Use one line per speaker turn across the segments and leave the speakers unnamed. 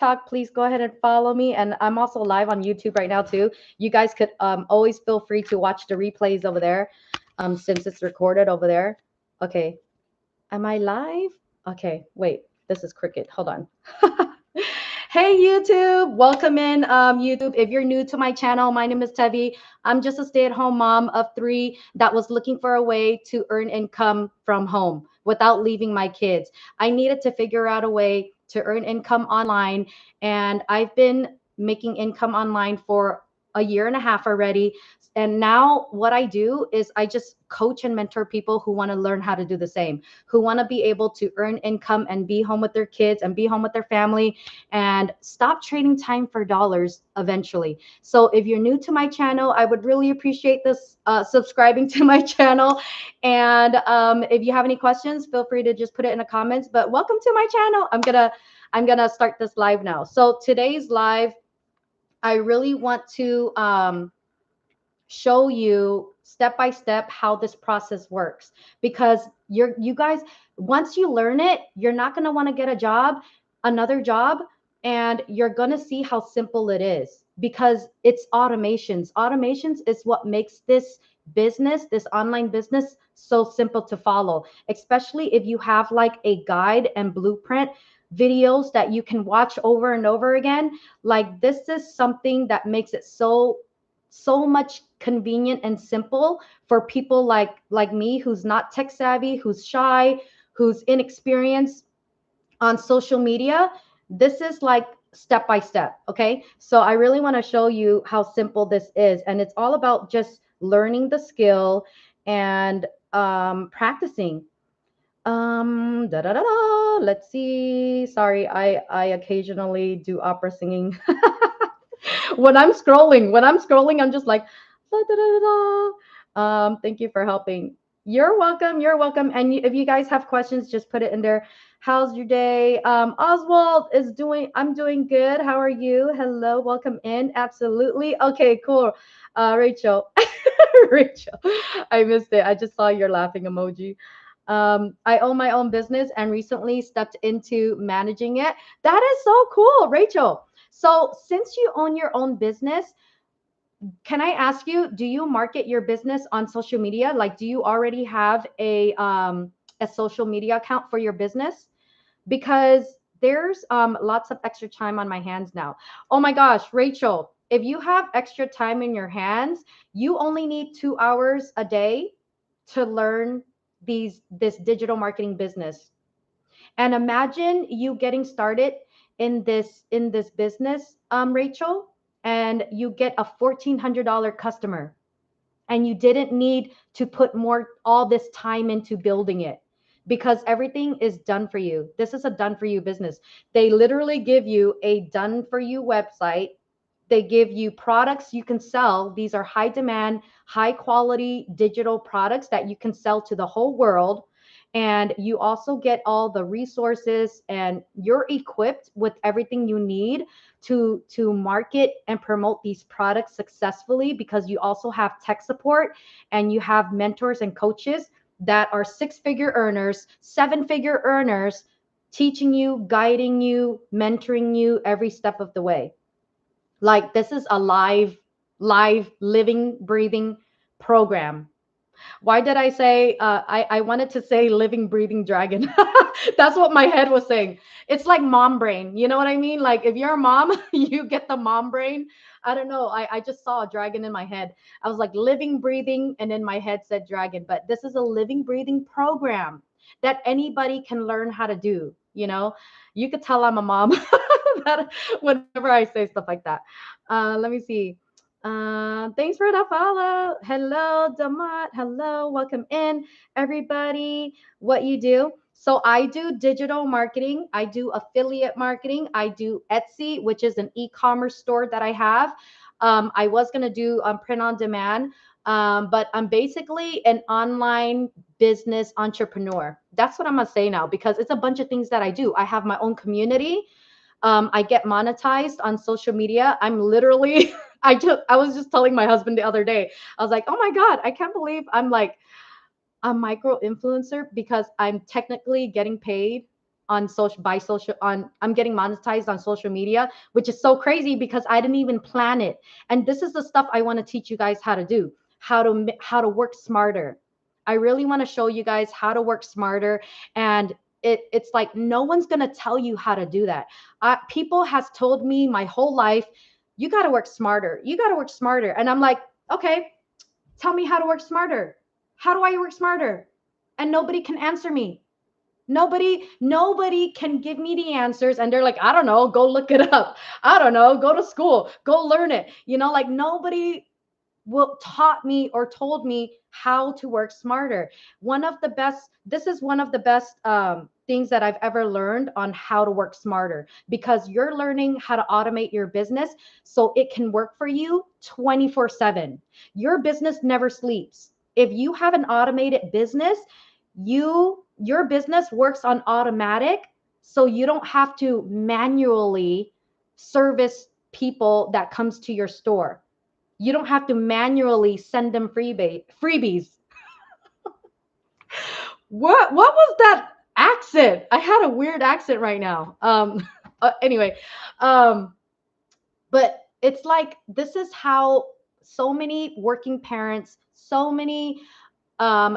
TikTok, please go ahead and follow me. And I'm also live on YouTube right now too. You guys could always feel free to watch the replays over there, since it's recorded over there. Okay, am I live? Okay, wait, this is Cricket. Hold on. Hey YouTube, welcome in YouTube. If you're new to my channel, my name is Tevi. I'm just a stay-at-home mom of three that was looking for a way to earn income from home without leaving my kids. I needed to figure out a way to earn income online, and I've been making income online for a year and a half already. And now what I do is I just coach and mentor people who want to learn how to do the same, who want to be able to earn income and be home with their kids and be home with their family and stop trading time for dollars eventually. So if you're new to my channel, I would really appreciate this subscribing to my channel. And if you have any questions, feel free to just put it in the comments. But welcome to my channel. I'm gonna start this live now. So today's live, I really want to show you step by step how this process works, because you guys, once you learn it, you're not going to want to get a job, another job, and you're going to see how simple it is, because it's automations is what makes this business, this online business, so simple to follow, especially if you have like a guide and blueprint videos that you can watch over and over again. Like, this is something that makes it so much convenient and simple for people like me, who's not tech savvy, who's shy, who's inexperienced on social media. This is like step by step. Okay, so I really want to show you how simple this is, and it's all about just learning the skill and practicing. Da, da, da, da. Let's see, sorry, I occasionally do opera singing. When I'm scrolling, I'm just like, da, da, da, da, da. Thank you for helping. You're welcome. You're welcome. And if you guys have questions, just put it in there. How's your day? Oswald is doing. I'm doing good. How are you? Hello. Welcome in. Absolutely. Okay. Cool. Rachel. Rachel. I missed it. I just saw your laughing emoji. I own my own business and recently stepped into managing it. That is so cool, Rachel. So, since you own your own business, can I ask you, do you market your business on social media? Like, do you already have a social media account for your business? Because there's lots of extra time on my hands now. Oh my gosh, Rachel, if you have extra time in your hands, you only need 2 hours a day to learn this digital marketing business. And imagine you getting started in this business, Rachel, and you get a $1,400 customer, and you didn't need to put more all this time into building it, because everything is done for you. This is a done for you business. They literally give you a done for you website. They give you products you can sell. These are high demand, high quality digital products that you can sell to the whole world. And you also get all the resources, and you're equipped with everything you need to market and promote these products successfully, because you also have tech support and you have mentors and coaches that are six-figure earners, seven-figure earners, teaching you, guiding you, mentoring you every step of the way. Like, this is a live, living, breathing program. Why did I say I wanted to say living, breathing dragon? That's what my head was saying. It's like mom brain. You know what I mean? Like, if you're a mom, you get the mom brain. I don't know. I just saw a dragon in my head. I was like living, breathing, and in my head said dragon. But this is a living, breathing program that anybody can learn how to do. You could tell I'm a mom that whenever I say stuff like that. Let me see. Thanks for the follow. Hello, Damat. Hello, welcome in, everybody. What you do? So I do digital marketing. I do affiliate marketing. I do Etsy, which is an e-commerce store that I have. I was gonna do print on demand, but I'm basically an online business entrepreneur. That's what I'm gonna say now, because it's a bunch of things that I do. I have my own community. I get monetized on social media. I'm literally, I was just telling my husband the other day, I was like, oh my God, I can't believe I'm like a micro influencer, because I'm technically getting paid I'm getting monetized on social media, which is so crazy because I didn't even plan it. And this is the stuff I want to teach you guys how to do, how to work smarter. I really want to show you guys how to work smarter. And it's like no one's going to tell you how to do that. People has told me my whole life, you got to work smarter. You got to work smarter. And I'm like, okay, tell me how to work smarter. How do I work smarter? And nobody can answer me. Nobody can give me the answers. And they're like, I don't know, go look it up. I don't know, go to school, go learn it. Like nobody will taught me or told me how to work smarter. This is one of the best things that I've ever learned on how to work smarter, because you're learning how to automate your business so it can work for you 24/7. Your business never sleeps. If you have an automated business, your business works on automatic, so you don't have to manually service people that comes to your store. You don't have to manually send them freebies. What was that accent? I had a weird accent right now. Anyway, um but it's like this is how so many working parents, so many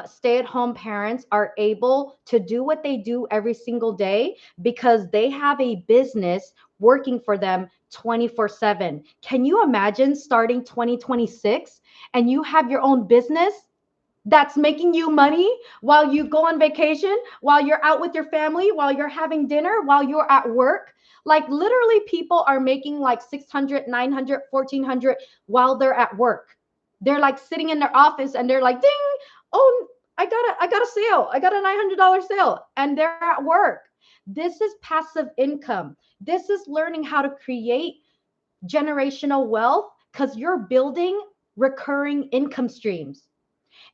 stay-at-home parents are able to do what they do every single day because they have a business working for them 24/7. Can you imagine starting 2026 and you have your own business that's making you money while you go on vacation, while you're out with your family, while you're having dinner, while you're at work? Like literally people are making like 600, 900, 1400 while they're at work. They're like sitting in their office and they're like, ding, oh, I got a sale. I got a $900 sale, and they're at work. This is passive income. This is learning how to create generational wealth because you're building recurring income streams,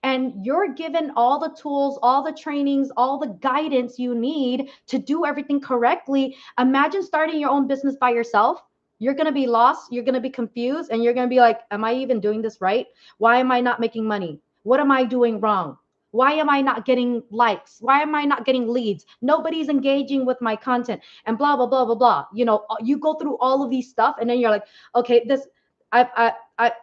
and you're given all the tools, all the trainings, all the guidance you need to do everything correctly. Imagine starting your own business by yourself. You're going to be lost, you're going to be confused, and you're going to be like, am I even doing this right? Why am I not making money? What am I doing wrong? Why am I not getting likes? Why am I not getting leads? Nobody's engaging with my content, and blah blah blah blah blah. You go through all of these stuff, and then you're like, okay, this I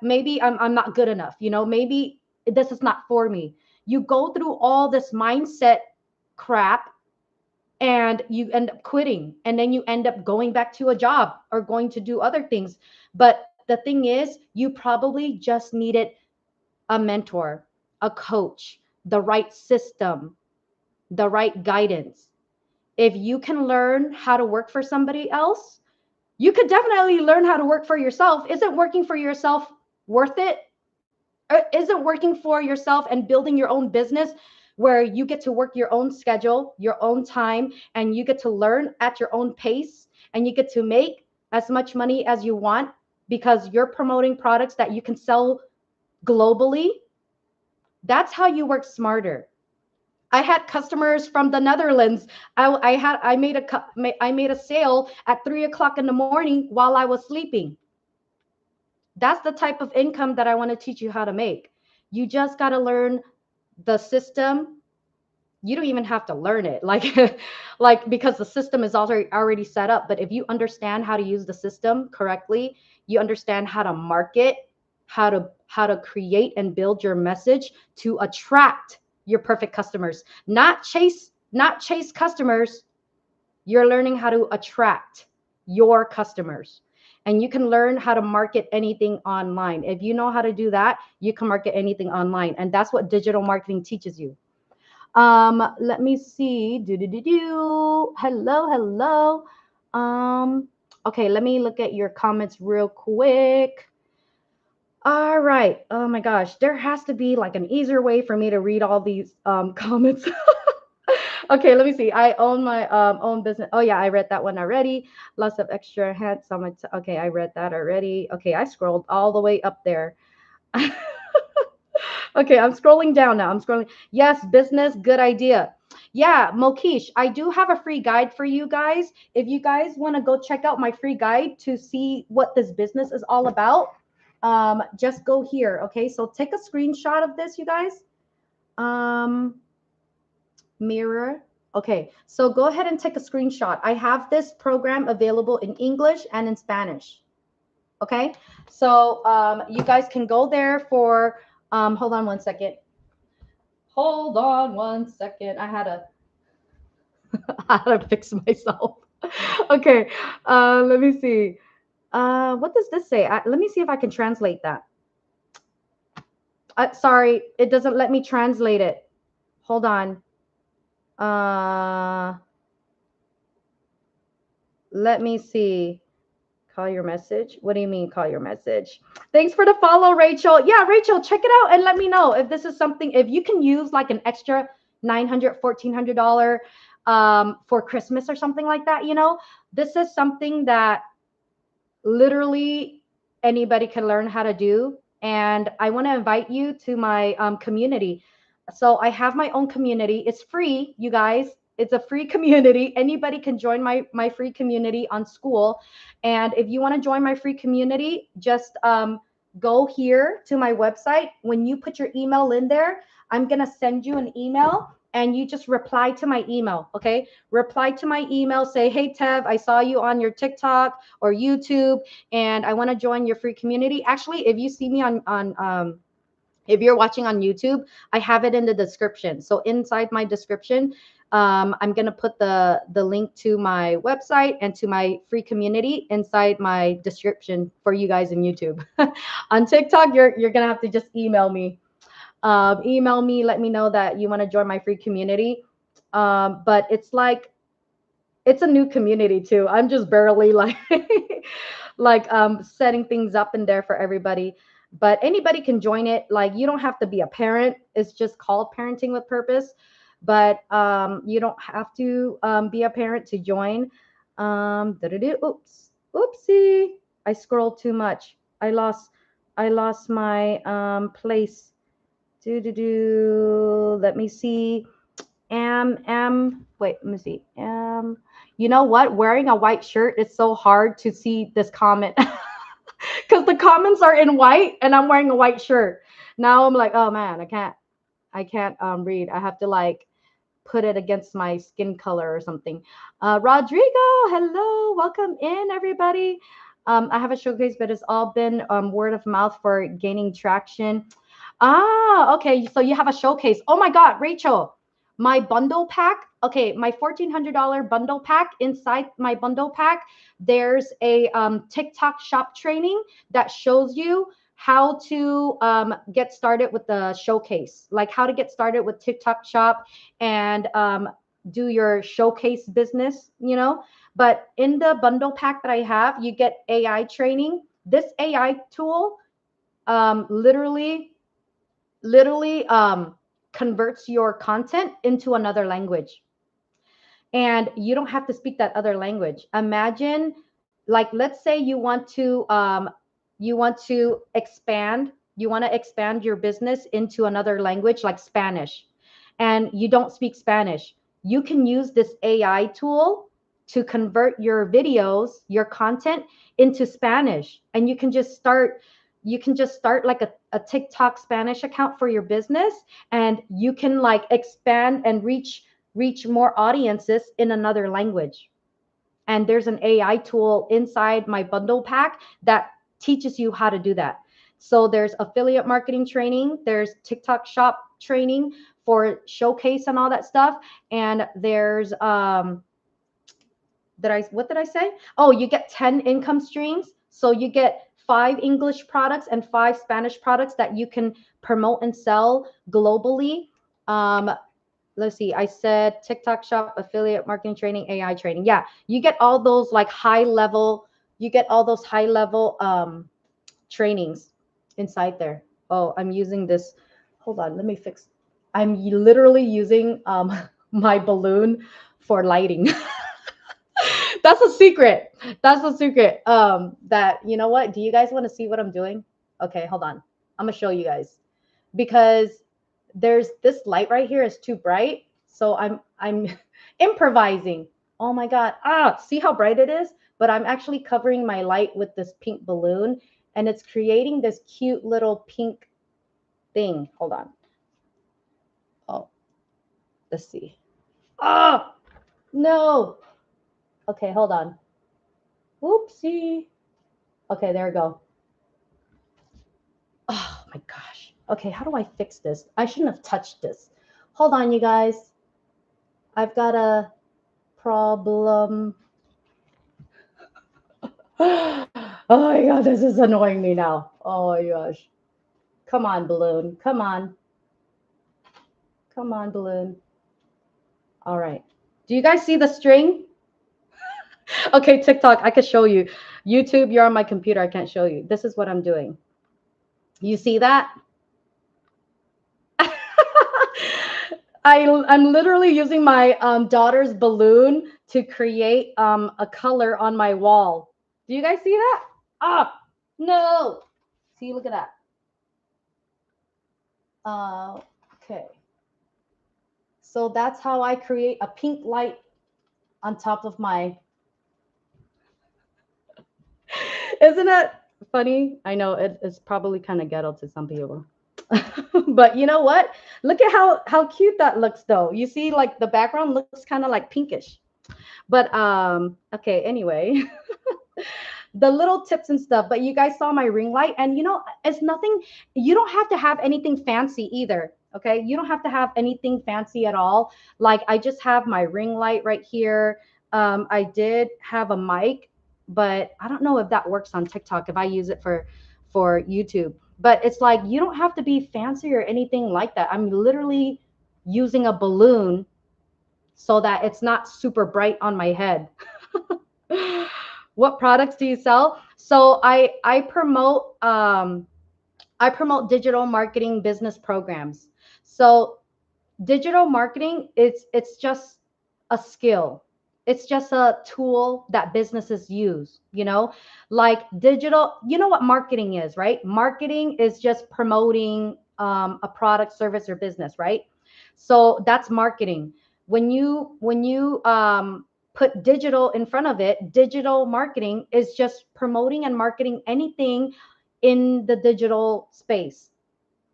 maybe I'm not good enough. Maybe this is not for me. You go through all this mindset crap and you end up quitting, and then you end up going back to a job or going to do other things. But the thing is, you probably just needed a mentor, a coach, the right system, the right guidance. If you can learn how to work for somebody else, you could definitely learn how to work for yourself. Isn't working for yourself worth it? Isn't working for yourself and building your own business where you get to work your own schedule, your own time, and you get to learn at your own pace, and you get to make as much money as you want because you're promoting products that you can sell globally? That's how you work smarter. I had customers from the Netherlands. I made a sale at 3 o'clock in the morning while I was sleeping. That's the type of income that I want to teach you how to make. You just got to learn the system. You don't even have to learn it, like like, because the system is already set up. But if you understand how to use the system correctly, you understand how to market, how to create and build your message to attract your perfect customers, not chase customers. You're learning how to attract your customers. And you can learn how to market anything online. If you know how to do that, you can market anything online. And that's what digital marketing teaches you. Let me see. Hello, hello. Okay, let me look at your comments real quick. All right. Oh my gosh, there has to be like an easier way for me to read all these comments. Okay, let me see. I own my own business. Oh yeah, I read that one already. Lots of extra hands on my okay, I read that already. Okay, I scrolled all the way up there. Okay, I'm scrolling down now. I'm scrolling. Yes, business, good idea. Yeah, Mokish, I do have a free guide for you guys. If you guys want to go check out my free guide to see what this business is all about, just go here. Okay, so take a screenshot of this, you guys. Mirror. Okay, so go ahead and take a screenshot. I have this program available in English and in Spanish. Okay, so you guys can go there for, hold on one second. Hold on one second. I had to, I had to fix myself. Okay, let me see. What does this say? Let me see if I can translate that. Sorry, it doesn't let me translate it. Hold on. Uh, Let me see. Call your message. What do you mean call your message? Thanks for the follow, Rachel. Yeah, Rachel, check it out and let me know if this is something, if you can use like an extra $900, $1,400 for Christmas or something like that, you know, this is something that literally anybody can learn how to do. And I want to invite you to my community. So I have my own community. It's free, you guys. It's a free community. Anybody can join my free community on Skool. And if you want to join my free community, just go here to my website. When you put your email in there, I'm going to send you an email and you just reply to my email. Okay. Reply to my email. Say, hey, Tev, I saw you on your TikTok or YouTube and I want to join your free community. Actually, if you see me on if you're watching on YouTube, I have it in the description. So inside my description, I'm gonna put the link to my website and to my free community inside my description for you guys in YouTube. On TikTok, you're gonna have to just email me. Email me, let me know that you want to join my free community. But it's like it's a new community too. I'm just barely like like setting things up in there for everybody. But anybody can join it. Like you don't have to be a parent. It's just called Parenting with Purpose. But you don't have to be a parent to join. Oops, oopsie! I scrolled too much. I lost my place. Let me see. Wait, let me see. You know what? Wearing a white shirt is so hard to see this comment because the comments are in white and I'm wearing a white shirt. Now I'm like, oh man, I can't read. I have to like put it against my skin color or something. Rodrigo, hello, welcome in everybody. I have a showcase, but it's all been word of mouth for gaining traction. Ah, okay. So you have a showcase. Oh my God, Rachel, my bundle pack. Okay, my $1,400 bundle pack. Inside my bundle pack, there's a TikTok shop training that shows you how to get started with the showcase, like how to get started with TikTok shop and do your showcase business, you know. But in the bundle pack that I have, you get AI training. This AI tool literally converts your content into another language and you don't have to speak that other language. Imagine, like, let's say you want to expand your business into another language like Spanish and you don't speak Spanish. You can use this AI tool to convert your videos, your content into Spanish, and you can just start like a TikTok Spanish account for your business and you can like expand and reach more audiences in another language. And there's an AI tool inside my bundle pack that teaches you how to do that. So there's affiliate marketing training, there's TikTok shop training for showcase and all that stuff, and there's what did I say? Oh, you get 10 income streams. So you get 5 English products and 5 Spanish products that you can promote and sell globally. Let's see, I said TikTok shop, affiliate marketing training, AI training. Yeah, you get all those like you get all those high level trainings inside there. Oh, I'm using this. Hold on, let me fix. I'm literally using my balloon for lighting. That's a secret. That's a secret. That you know what? Do you guys want to see what I'm doing? Okay, hold on. I'm gonna show you guys because there's this light right here is too bright. So I'm improvising. Oh my God. Ah, see how bright it is? But I'm actually covering my light with this pink balloon and it's creating this cute little pink thing. Hold on. Oh, let's see. Oh, no. Okay, hold on. Whoopsie. Okay, there we go. Oh my gosh. Okay, how do I fix this? I shouldn't have touched this. Hold on, you guys. I've got a problem. Oh my god, this is annoying me now. Oh my gosh. Come on, balloon. Come on. Come on, balloon. All right. Do you guys see the string? Okay, TikTok, I could show you. YouTube, you're on my computer. I can't show you. This is what I'm doing. You see that? I'm literally using my daughter's balloon to create a color on my wall. Do you guys see that? Ah, no. See, look at that. Okay. So that's how I create a pink light on top of my. Isn't it funny? I know it's probably kind of ghetto to some people. But you know what? Look at how cute that looks though. You see like the background looks kind of like pinkish. But okay, anyway. The little tips and stuff, but you guys saw my ring light and it's nothing. You don't have to have anything fancy either. Okay, you don't have to have anything fancy at all. Like I just have my ring light right here. I did have a mic, but I don't know if that works on TikTok if I use it for YouTube. But it's like you don't have to be fancy or anything like that. I'm literally using a balloon so that it's not super bright on my head. What products do you sell? So I promote digital marketing business programs. So digital marketing, it's just a skill. It's just a tool that businesses use, like digital. You know what marketing is, right? Marketing is just promoting a product, service, or business, right? So that's marketing. When you put digital in front of it, digital marketing is just promoting and marketing anything in the digital space,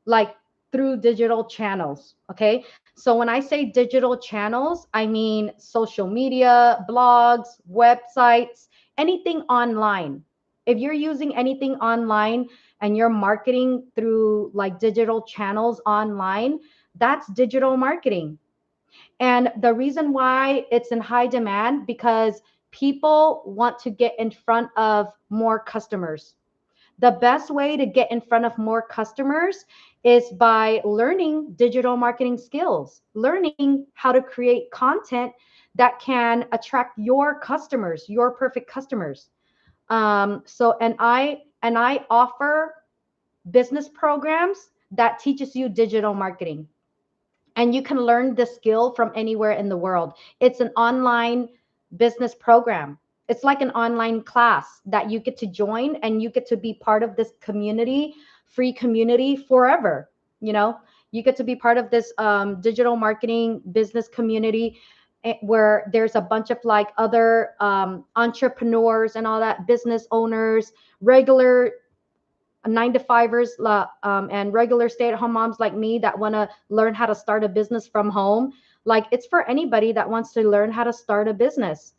like through digital channels. Okay. So when I say digital channels, I mean social media, blogs, websites, anything online. If you're using anything online and you're marketing through like digital channels online, that's digital marketing. And the reason why it's in high demand because people want to get in front of more customers. The best way to get in front of more customers is by learning digital marketing skills, learning how to create content that can attract your customers, your perfect customers. And I offer business programs that teaches you digital marketing, and you can learn the skill from anywhere in the world. It's an online business program. It's like an online class that you get to join and you get to be part of this community, free community forever. You know, you get to be part of this digital marketing business community where there's a bunch of like other entrepreneurs and all that, business owners, regular 9 to 5ers, and regular stay-at-home moms like me that want to learn how to start a business from home. Like it's for anybody that wants to learn how to start a business.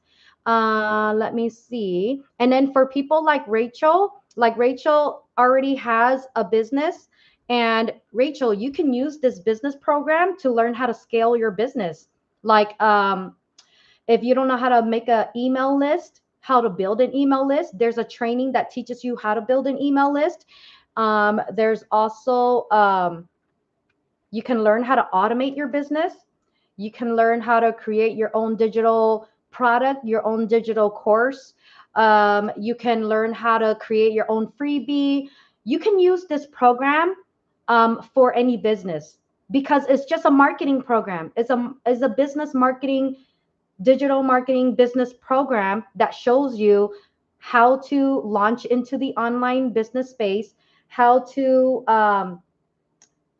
Let me see. And then for people like Rachel already has a business. And Rachel, you can use this business program to learn how to scale your business. Like if you don't know how to make an email list, how to build an email list, there's a training that teaches you how to build an email list. There's also, you can learn how to automate your business. You can learn how to create your own digital product, your own digital course. You can learn how to create your own freebie. You can use this program for any business because it's just a marketing program. It's a business marketing, digital marketing business program that shows you how to launch into the online business space, how to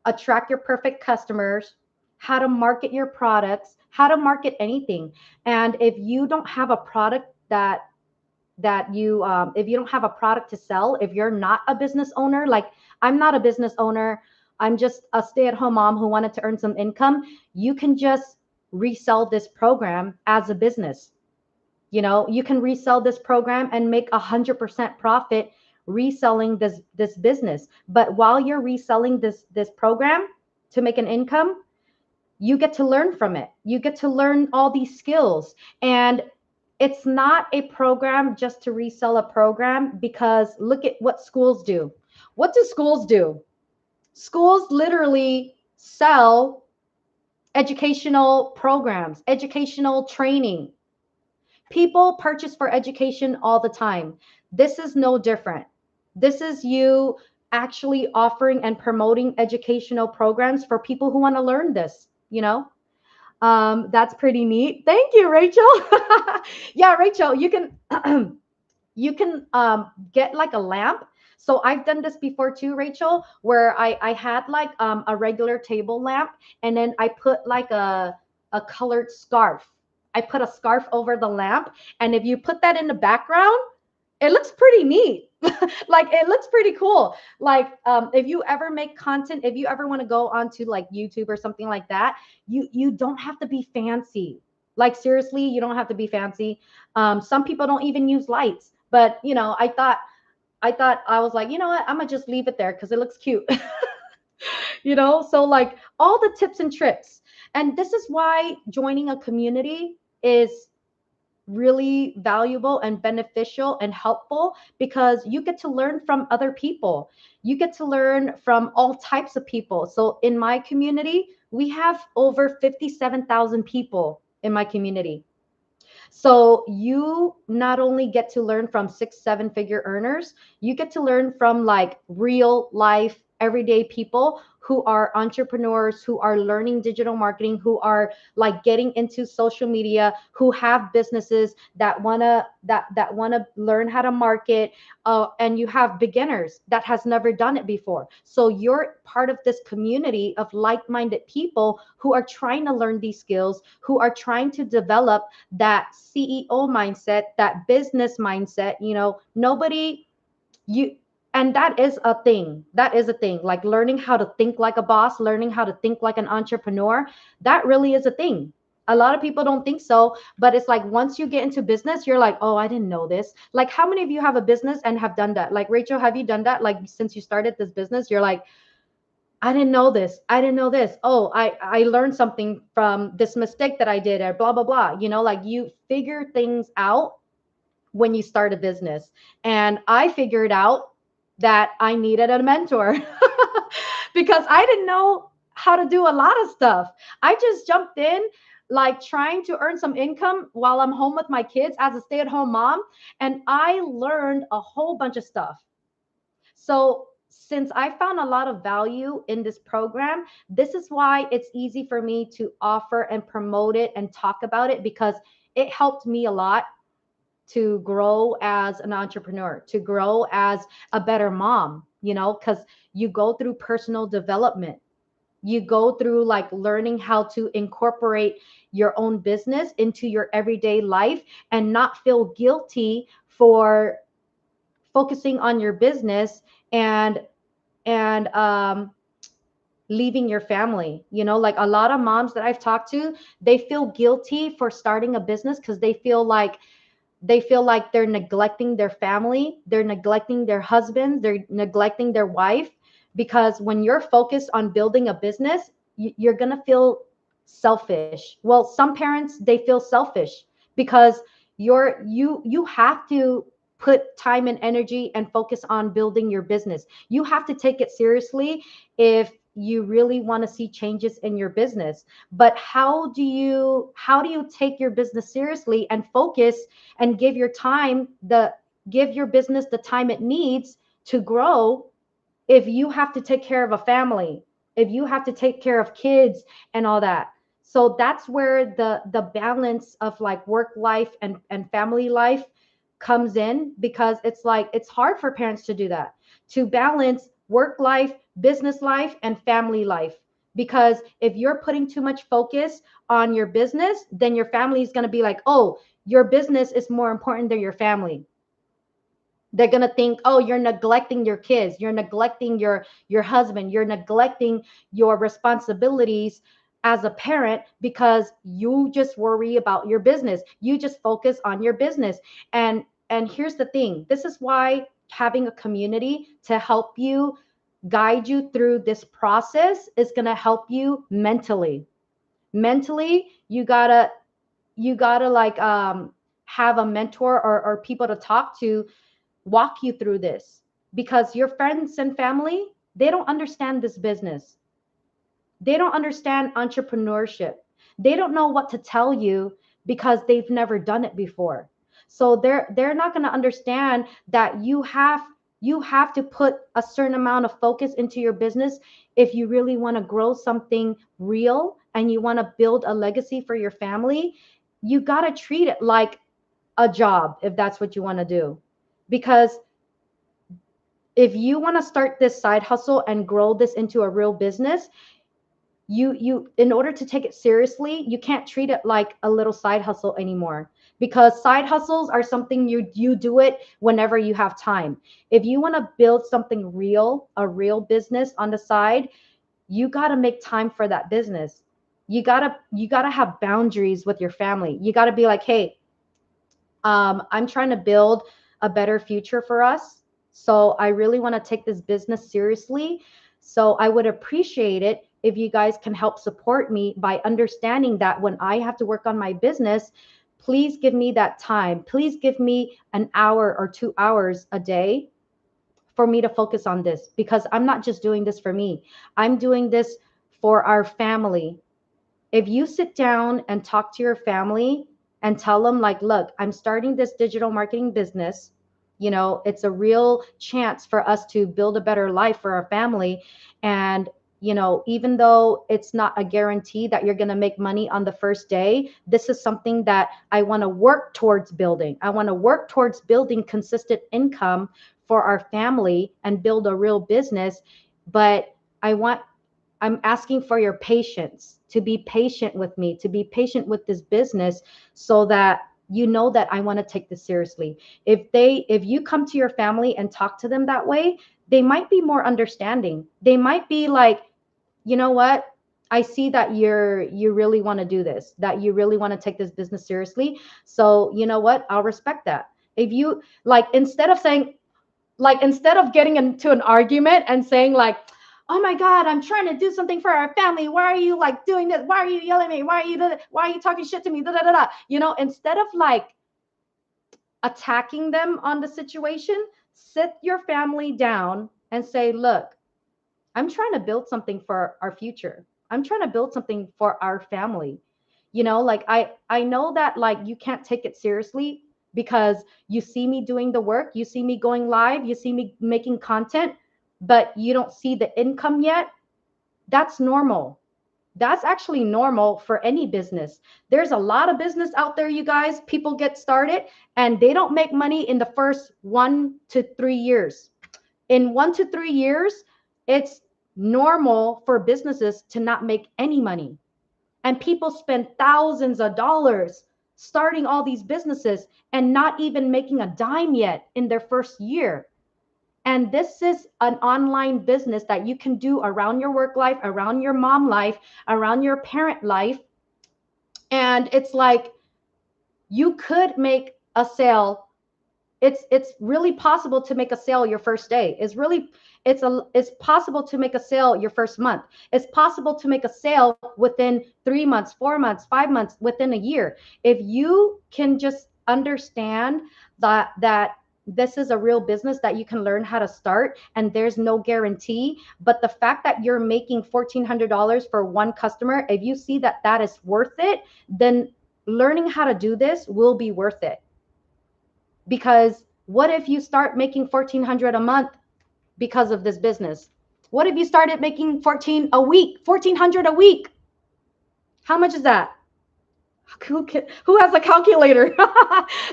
attract your perfect customers, how to market your products, how to market anything. And if you don't have a product that you if you don't have a product to sell, if you're not a business owner, like I'm not a business owner, I'm just a stay-at-home mom who wanted to earn some income, you can just resell this program as a business. You can resell this program and make 100% profit reselling this business. But while you're reselling this program to make an income, you get to learn from it. You get to learn all these skills. And it's not a program just to resell a program, because look at what schools do. What do schools do? Schools literally sell educational programs, educational training. People purchase for education all the time. This is no different. This is you actually offering and promoting educational programs for people who want to learn this. That's pretty neat. Thank you, Rachel. Yeah, Rachel, you can you can get like a lamp. So I've done this before too, Rachel, where I had like a regular table lamp, and then I put like a colored scarf. I put a scarf over the lamp, and if you put that in the background, it looks pretty neat. Like it looks pretty cool. Like if you ever make content, if you ever want to go onto like YouTube or something like that, you don't have to be fancy. Like seriously, you don't have to be fancy. Some people don't even use lights, but I thought I was like, you know what, I'm gonna just leave it there because it looks cute. So like all the tips and tricks. And this is why joining a community is really valuable and beneficial and helpful, because you get to learn from other people. You get to learn from all types of people. So in my community, we have over 57,000 people in my community. So you not only get to learn from 6, 7 figure earners, you get to learn from like real life, everyday people who are entrepreneurs, who are learning digital marketing, who are like getting into social media, who have businesses that wanna learn how to market. And you have beginners that has never done it before. So you're part of this community of like-minded people who are trying to learn these skills, who are trying to develop that CEO mindset, that business mindset. Nobody you and that is a thing. That is a thing. Like learning how to think like a boss, learning how to think like an entrepreneur, that really is a thing. A lot of people don't think so, but it's like once you get into business, you're like, "Oh, I didn't know this." Like how many of you have a business and have done that? Like Rachel, have you done that? Like since you started this business, you're like, I didn't know this. I didn't know this. Oh, I learned something from this mistake that I did, or blah blah blah. Like you figure things out when you start a business. And I figured out that I needed a mentor because I didn't know how to do a lot of stuff. I just jumped in like trying to earn some income while I'm home with my kids as a stay-at-home mom, and I learned a whole bunch of stuff. So since I found a lot of value in this program, this is why it's easy for me to offer and promote it and talk about it, because it helped me a lot to grow as an entrepreneur, to grow as a better mom, because you go through personal development. You go through like learning how to incorporate your own business into your everyday life and not feel guilty for focusing on your business and leaving your family. Like a lot of moms that I've talked to, they feel guilty for starting a business because they feel like they're neglecting their family, they're neglecting their husbands, they're neglecting their wife. Because when you're focused on building a business, you're going to feel selfish. Well, some parents, they feel selfish because you have to put time and energy and focus on building your business. You have to take it seriously if you really want to see changes in your business. But how do you take your business seriously and focus and give your business the time it needs to grow, if you have to take care of a family, if you have to take care of kids and all that? So that's where the balance of like work life and family life comes in, because it's like it's hard for parents to do that, to balance work life, business life, and family life. Because if you're putting too much focus on your business, then your family is going to be like, "Oh, your business is more important than your family." They're going to think, "Oh, you're neglecting your kids, you're neglecting your husband, you're neglecting your responsibilities as a parent because you just worry about your business. You just focus on your business. And here's the thing. This is why having a community to help you guide you through this process is going to help you mentally. Mentally, you gotta like have a mentor or people to talk to walk you through this, because your friends and family, they don't understand this business. They don't understand entrepreneurship. They don't know what to tell you because they've never done it before. So they're not going to understand that you have to put a certain amount of focus into your business if you really want to grow something real and you want to build a legacy for your family. You got to treat it like a job if that's what you want to do. Because if you want to start this side hustle and grow this into a real business, you in order to take it seriously, you can't treat it like a little side hustle anymore, because side hustles are something you do it whenever you have time. If you want to build something real, a real business on the side, you got to make time for that business. You got to have boundaries with your family. You got to be like, hey, I'm trying to build a better future for us. So I really want to take this business seriously. So I would appreciate it if you guys can help support me by understanding that when I have to work on my business, please give me that time. Please give me an hour or 2 hours a day for me to focus on this, because I'm not just doing this for me. I'm doing this for our family. If you sit down and talk to your family and tell them like, look, I'm starting this digital marketing business, it's a real chance for us to build a better life for our family. And even though it's not a guarantee that you're going to make money on the first day, this is something that I want to work towards building. I want to work towards building consistent income for our family and build a real business. But I'm asking for your patience, to be patient with me, to be patient with this business, so that that I want to take this seriously. If you come to your family and talk to them that way, they might be more understanding. They might be like, you know what? I see that you really want to do this, that you really want to take this business seriously. So, you know what? I'll respect that. If you like, instead of getting into an argument and saying like, oh my god, I'm trying to do something for our family, why are you like doing this, why are you yelling at me, why are you talking shit to me, da, da, da, da. Instead of like attacking them on the situation, sit your family down and say, look, I'm trying to build something for our future. I'm trying to build something for our family. Like I know that like you can't take it seriously because you see me doing the work, you see me going live, you see me making content, but you don't see the income yet. That's normal. That's actually normal for any business. There's a lot of business out there, you guys. People get started and they don't make money in the first 1 to 3 years. In 1 to 3 years, it's normal for businesses to not make any money. And people spend thousands of dollars starting all these businesses and not even making a dime yet in their first year. And this is an online business that you can do around your work life, around your mom life, around your parent life. And it's like you could make a sale. It's really possible to make a sale your first day. It's possible to make a sale your first month. It's possible to make a sale within 3 months, 4 months, 5 months, within a year. If you can just understand that this is a real business that you can learn how to start, and there's no guarantee, but the fact that you're making $1,400 for one customer, if you see that that is worth it, then learning how to do this will be worth it. Because what if you start making 1,400 a month because of this business? What if you started making 1,400 a week? How much is that? Who has a calculator?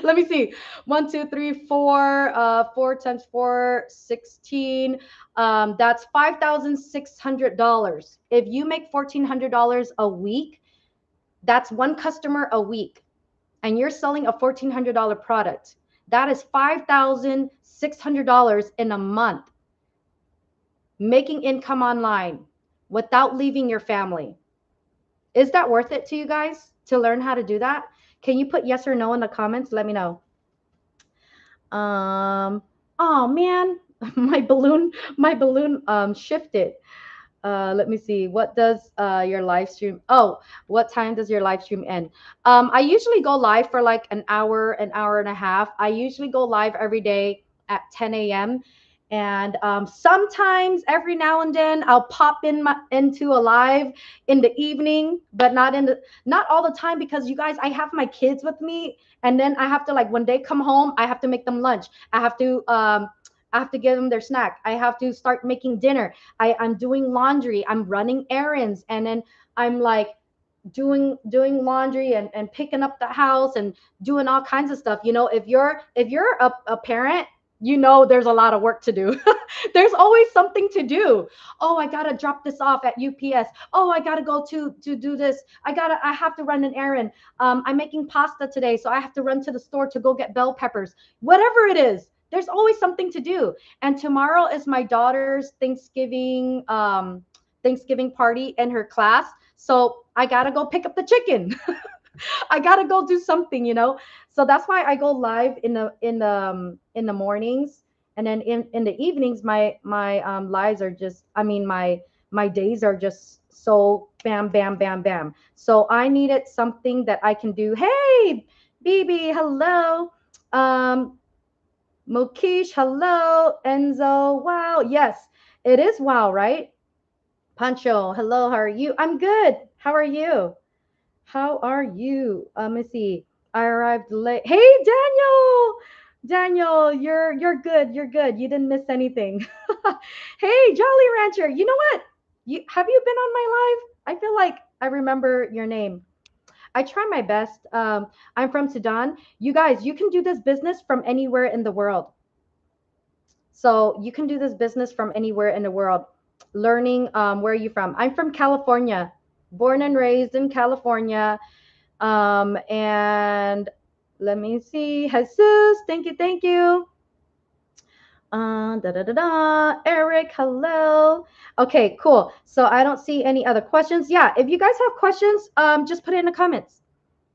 Let me see. 1, 2, 3, 4. 4 times 4, 16. That's $5,600. If you make $1,400 a week, that's one customer a week, and you're selling a $1,400 product. That is $5,600 in a month, making income online without leaving your family. Is that worth it to you guys to learn how to do that? Can you put yes or no in the comments? Let me know. Um, oh man, my balloon shifted. Let me see. What does your live stream? Oh, what time does your live stream end? I usually go live for like an hour and a half. I usually go live every day at 10 a.m. And sometimes every now and then I'll pop into a live in the evening, but not all the time because you guys, I have my kids with me, and then I have to like when they come home, I have to make them lunch. I have to give them their snack. I have to start making dinner. I'm doing laundry, I'm running errands, and then I'm like doing laundry and picking up the house and doing all kinds of stuff. If you're a parent, there's a lot of work to do. There's always something to do. Oh, I gotta drop this off at UPS. Oh, I gotta go to do this. I have to run an errand. I'm making pasta today, so I have to run to the store to go get bell peppers. Whatever it is, there's always something to do. And tomorrow is my daughter's Thanksgiving party in her class. So I gotta go pick up the chicken. I gotta go do something. So that's why I go live in the mornings, and then in the evenings, my lives are just. I mean, my days are just so bam, bam, bam, bam. So I needed something that I can do. Hey, BB, hello. Um, Mokish, hello. Enzo, wow. Yes, it is wow, right? Pancho, hello. How are you? I'm good. How are you? How are you? Let me see. I arrived late. Hey, Daniel. Daniel, you're good. You're good. You didn't miss anything. Hey, Jolly Rancher. You know what? Have you been on my live? I feel like I remember your name. I try my best. I'm from Sudan. You guys, you can do this business from anywhere in the world. So you can do this business from anywhere in the world. Learning, where are you from? I'm from California, born and raised in California. And let me see. Jesus, thank you, thank you. Da da da da. Eric, hello. Okay, cool. So I don't see any other questions. Yeah, if you guys have questions, just put it in the comments.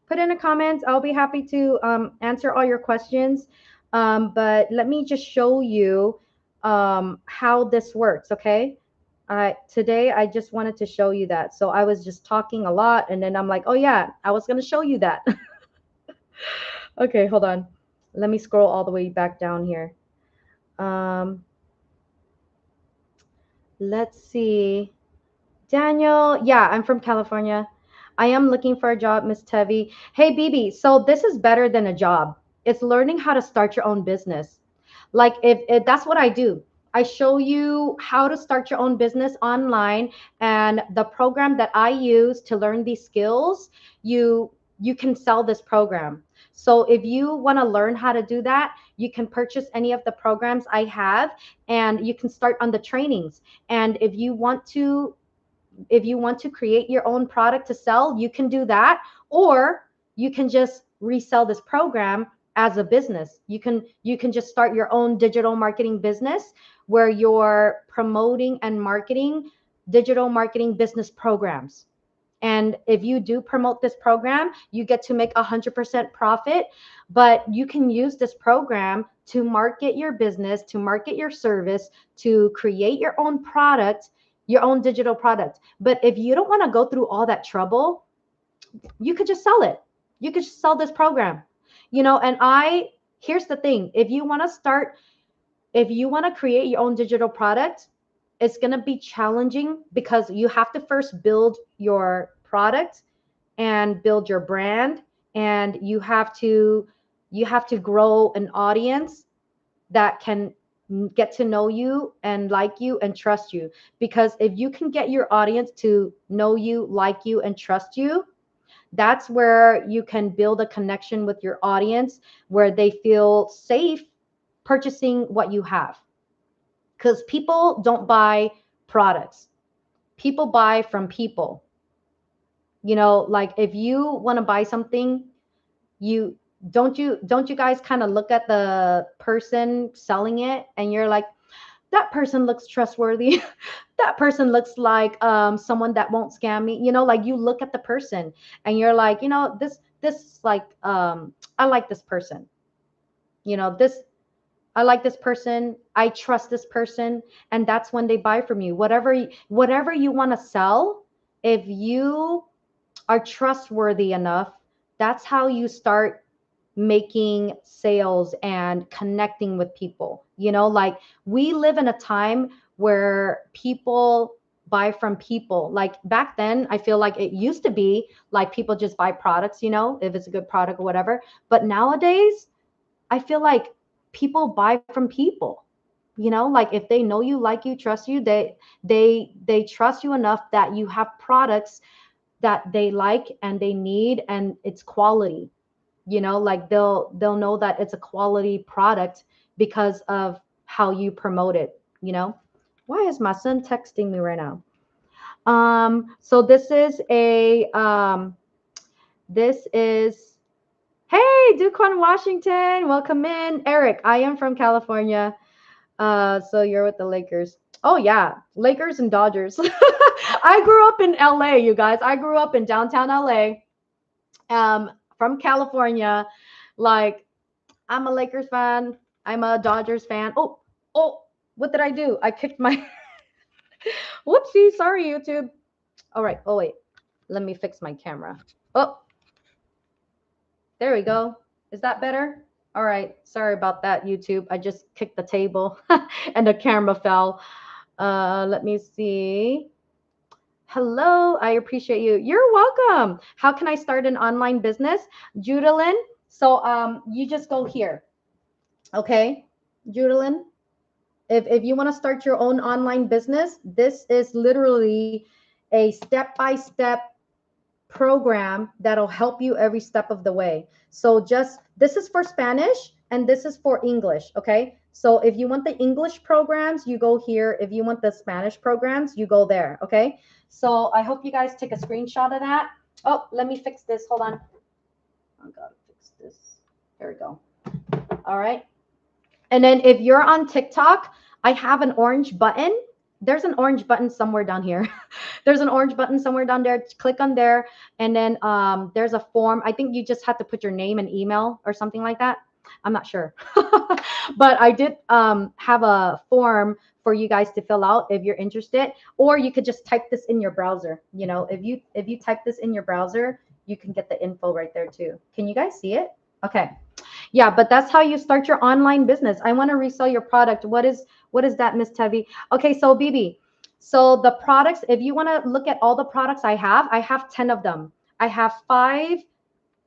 Put in the comments. I'll be happy to answer all your questions. But let me just show you how this works. Okay. Today I just wanted to show you that. So I was just talking a lot, and then I'm like, oh yeah, I was gonna show you that. Okay, hold on. Let me scroll all the way back down here. Um, let's see. Daniel, yeah, I'm from California. I am looking for a job, Miss Tevi. Hey, BB, so this is better than a job. It's learning how to start your own business. Like if that's what I do. I show you how to start your own business online, and the program that I use to learn these skills, you can sell this program. So if you want to learn how to do that, you can purchase any of the programs I have, and you can start on the trainings. And if you want to create your own product to sell, you can do that, or you can just resell this program as a business. You can just start your own digital marketing business where you're promoting and marketing digital marketing business programs. And if you do promote this program, you get to make 100% profit, but you can use this program to market your business, to market your service, to create your own product, your own digital product. But if you don't want to go through all that trouble, you could just sell it. You could just sell this program. Here's the thing. If you want to create your own digital product, it's going to be challenging because you have to first build your product and build your brand, and you have to grow an audience that can get to know you and like you and trust you. Because if you can get your audience to know you, like you, and trust you, that's where you can build a connection with your audience where they feel safe purchasing what you have. Because people don't buy products, people buy from people. Like if you want to buy something, you guys kind of look at the person selling it and you're like, that person looks trustworthy. That person looks like someone that won't scam me. Like you look at the person and you're like, this like I like this person. This I like this person. I trust this person, and that's when they buy from you. Whatever you want to sell, if you are trustworthy enough, that's how you start making sales and connecting with people. Like we live in a time where people buy from people. Like back then, I feel like it used to be like people just buy products, if it's a good product or whatever. But nowadays, I feel like people buy from people. Like if they know you, like you, trust you, they trust you enough that you have products that they like and they need and it's quality. Like they'll know that it's a quality product because of how you promote it. Why is my son texting me right now? So this is hey, Duquan Washington, welcome in. Eric, I am from California. So you're with the Lakers. Oh yeah, Lakers and Dodgers. I grew up in LA, you guys. I grew up in downtown LA. From California. Like I'm a Lakers fan. I'm a Dodgers fan. Oh, what did I do? I kicked my whoopsie, sorry, YouTube. All right. Oh wait. Let me fix my camera. Oh, there we go. Is that better? All right. Sorry about that, YouTube. I just kicked the table and the camera fell. Let me see. Hello, I appreciate you. You're welcome. How can I start an online business? Judalyn. So you just go here. Okay, Judalyn. If you want to start your own online business, this is literally a step-by-step program that'll help you every step of the way. So just this is for Spanish and this is for English, okay? So if you want the English programs, you go here. If you want the Spanish programs, you go there, okay? So I hope you guys take a screenshot of that. Oh, let me fix this. Hold on. I gotta fix this. There we go. All right. And then if you're on TikTok, I have an orange button. There's an orange button somewhere down here. There's an orange button somewhere down there. Click on there. And then there's a form. I think you just have to put your name and email or something like that. I'm not sure. But I did have a form for you guys to fill out if you're interested. Or you could just type this in your browser. If you type this in your browser, you can get the info right there too. Can you guys see it? Okay. Yeah, but that's how you start your online business. I want to resell your product. What is that, Miss Tevi? Okay, so BB. So the products, if you want to look at all the products I have 10 of them. I have 5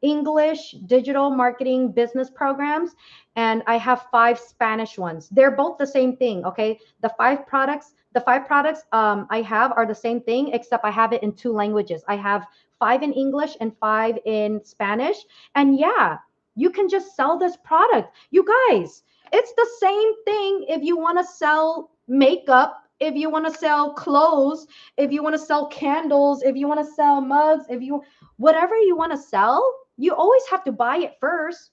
English digital marketing business programs and I have 5 Spanish ones. They're both the same thing, okay? The five products I have are the same thing except I have it in 2 languages. I have 5 in English and 5 in Spanish. And yeah, you can just sell this product. You guys, it's the same thing if you want to sell makeup, if you want to sell clothes, if you want to sell candles, if you want to sell mugs, if you whatever you want to sell, you always have to buy it first.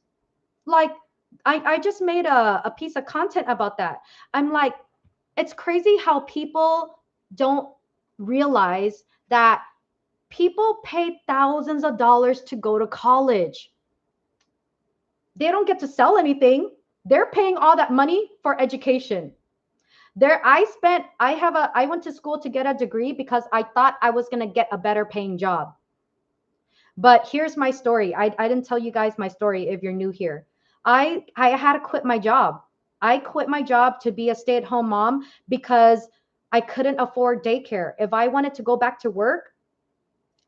Like I just made a piece of content about that. I'm like, it's crazy how people don't realize that people pay thousands of dollars to go to college. They don't get to sell anything. They're paying all that money for education. I went to school to get a degree because I thought I was going to get a better paying job. But here's my story. I didn't tell you guys my story if you're new here. I had to quit my job. I quit my job to be a stay-at-home mom because I couldn't afford daycare. If I wanted to go back to work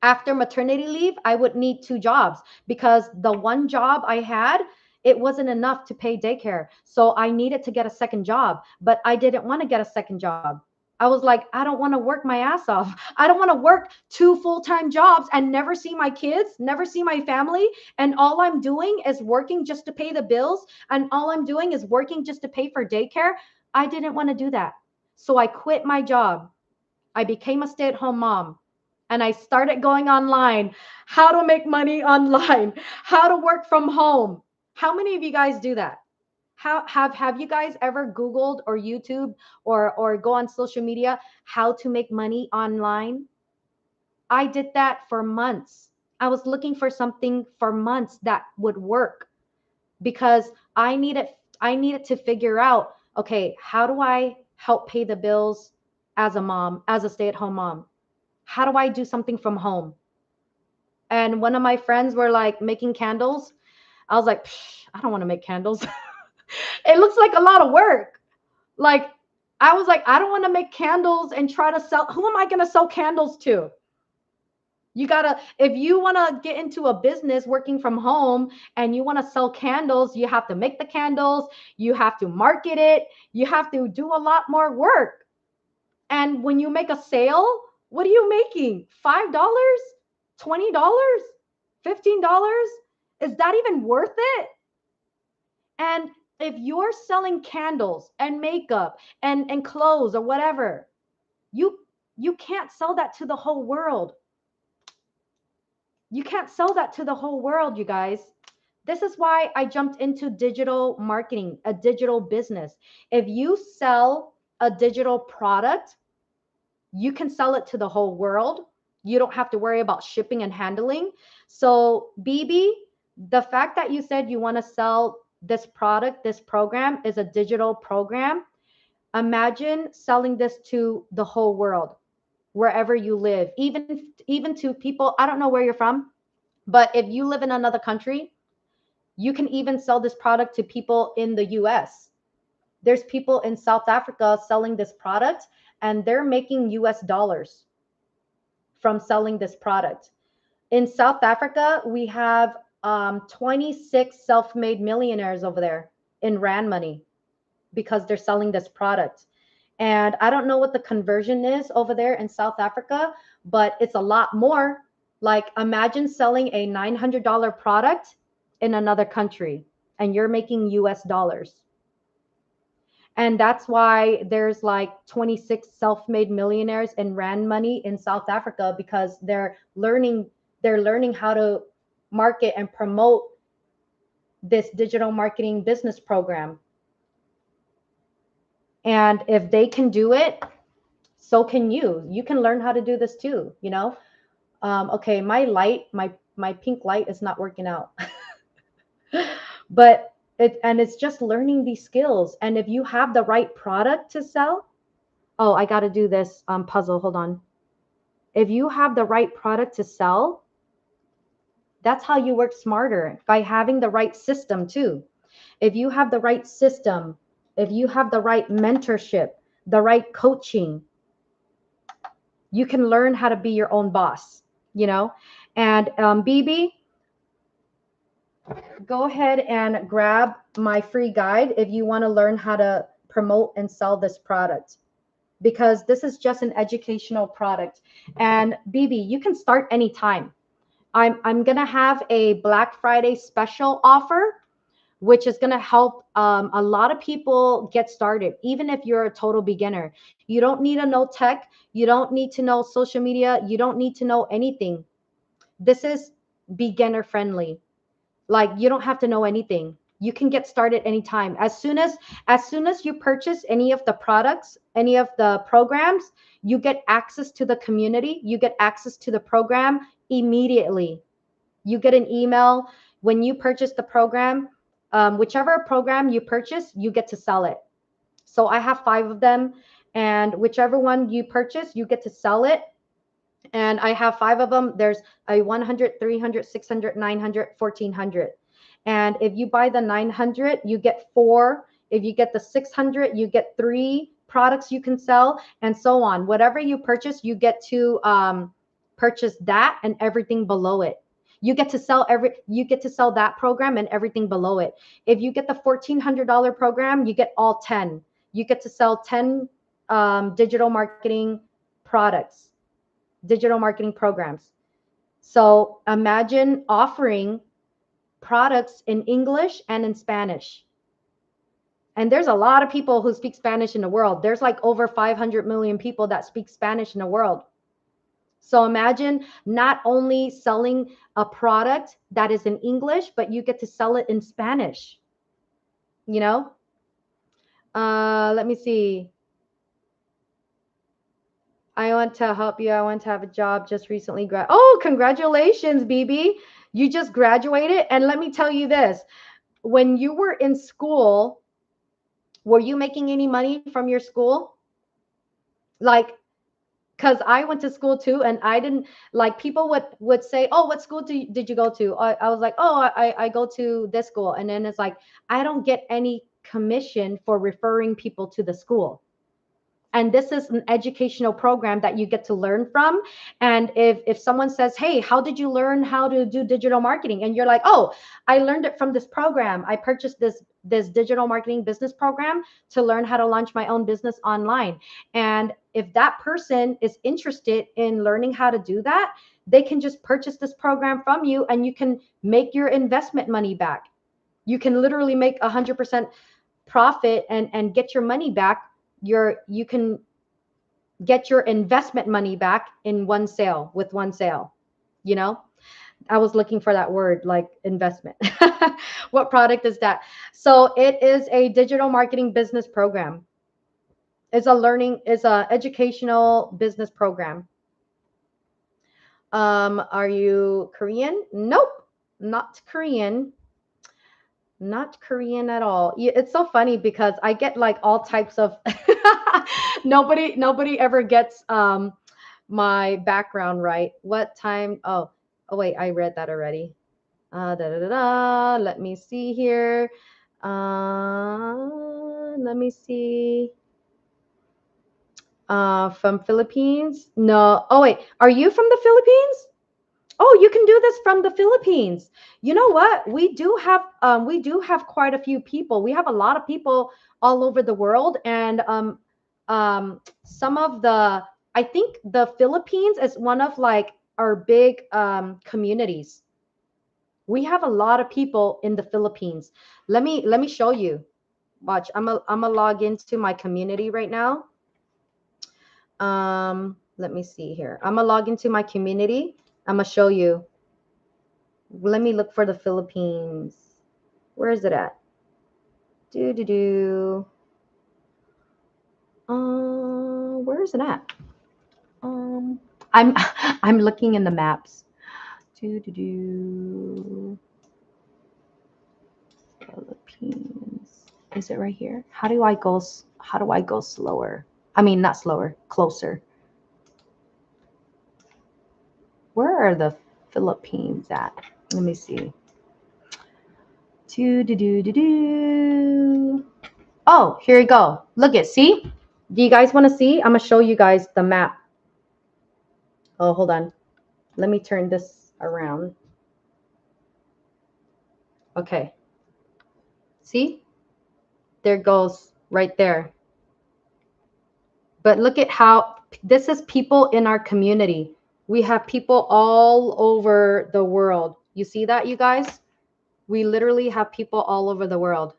after maternity leave, I would need 2 jobs because the one job I had, it wasn't enough to pay daycare. So I needed to get a second job, but I didn't want to get a second job. I was like, I don't want to work my ass off. I don't want to work 2 full-time jobs and never see my kids, never see my family. And all I'm doing is working just to pay the bills. And all I'm doing is working just to pay for daycare. I didn't want to do that. So I quit my job. I became a stay-at-home mom and I started going online, how to make money online, how to work from home. How many of you guys do that? How have you guys ever Googled or YouTube or go on social media how to make money online? I did that for months. I was looking for something for months that would work because I needed to figure out, okay, how do I help pay the bills as a mom, as a stay-at-home mom? How do I do something from home? And one of my friends were like making candles. I was like, I don't want to make candles. It looks like a lot of work. Like, I was like, I don't want to make candles and try to sell. Who am I going to sell candles to? You gotta, if you want to get into a business working from home and you want to sell candles, you have to make the candles, you have to market it, you have to do a lot more work. And when you make a sale, what are you making? $5? $20? $15? Is that even worth it? And if you're selling candles and makeup and clothes or whatever, you you can't sell that to the whole world. You can't sell that to the whole world, you guys. This is why I jumped into digital marketing, a digital business. If you sell a digital product, you can sell it to the whole world. You don't have to worry about shipping and handling. So, BB, the fact that you said you want to sell this product, this program is a digital program. Imagine selling this to the whole world, wherever you live, even to people, I don't know where you're from, but if you live in another country, you can even sell this product to people in the US. There's people in South Africa selling this product and they're making US dollars from selling this product. In South Africa, we have 26 self made millionaires over there in Rand money because they're selling this product. And I don't know what the conversion is over there in South Africa, but it's a lot more. Like, imagine selling a $900 product in another country and you're making US dollars. And that's why there's like 26 self-made millionaires in Rand money in South Africa because they're learning how to market and promote this digital marketing business program. And if they can do it, so can you. You can learn how to do this too, you know? Okay, my pink light is not working out. But it's just learning these skills. And if you have the right product to sell, oh, I got to do this puzzle. Hold on. If you have the right product to sell, that's how you work smarter, by having the right system too. If you have the right system, if you have the right mentorship, the right coaching, you can learn how to be your own boss, you know? And BB, go ahead and grab my free guide if you want to learn how to promote and sell this product, because this is just an educational product. And BB, you can start anytime. I'm gonna have a Black Friday special offer, which is gonna help a lot of people get started, even if you're a total beginner. You don't need to know tech. You don't need to know social media. You don't need to know anything. This is beginner friendly. Like, you don't have to know anything. You can get started anytime. As soon as you purchase any of the products, any of the programs, you get access to the community, you get access to the program immediately. You get an email when you purchase the program. Whichever program you purchase, you get to sell it. So I have 5 of them, and whichever one you purchase, you get to sell it. And I have 5 of them. There's a 100, 300, 600, 900, 1400. And if you buy the 900, you get 4. If you get the 600, you get 3 products you can sell, and so on. Whatever you purchase, you get to purchase that and everything below it. You get to sell that program and everything below it. If you get the $1,400 program, you get all 10. You get to sell 10 digital marketing products, digital marketing programs. So imagine offering products in English and in Spanish. And there's a lot of people who speak Spanish in the world. There's like over 500 million people that speak Spanish in the world. So imagine not only selling a product that is in English, but you get to sell it in Spanish. you know. Let me see. I want to help you. I want to have a job. Just recently Oh, congratulations, BB. You just graduated. And let me tell you this. When you were in school, were you making any money from your school? Like, because I went to school too, and I didn't, like, people would say, oh, what school did you go to? I was like, oh, I go to this school. And then it's like, I don't get any commission for referring people to the school. And this is an educational program that you get to learn from. And if someone says, hey, how did you learn how to do digital marketing? And you're like, oh, I learned it from this program. I purchased this digital marketing business program to learn how to launch my own business online. And if that person is interested in learning how to do that, they can just purchase this program from you, and you can make your investment money back. You can literally make 100% profit and get your money back. You can get your investment money back in one sale, with one sale. You know, I was looking for that word, like investment. What product is that? So it is a digital marketing business program. It's a educational business program. Are you Korean? Nope, not Korean. Not Korean at all. It's so funny because I get like all types of nobody ever gets my background right. What time? Oh wait, I read that already. Da, da, da, da. Let me see here. Let me see. From Philippines? No. Oh wait, are you from the Philippines? Oh, you can do this from the Philippines. You know what? We do have quite a few people. We have a lot of people all over the world, and some of the I think the Philippines is one of like our big communities. We have a lot of people in the Philippines. Let me show you. Watch. I'm a log into my community right now. Let me see here. I'm gonna log into my community. I'm gonna show you. Let me look for the Philippines. Where is it at? Do do do. Where is it at? I'm I'm looking in the maps. Do do do. Philippines. Is it right here? How do I go? How do I go slower? I mean, not slower, closer. Where are the Philippines at? Let me see. Do do do do do. Oh, here you go. Look it. See? Do you guys want to see? I'm gonna show you guys the map. Oh, hold on. Let me turn this around. Okay. See? There goes right there. But look at how this is people in our community. We have people all over the world. You see that, you guys? We literally have people all over the world.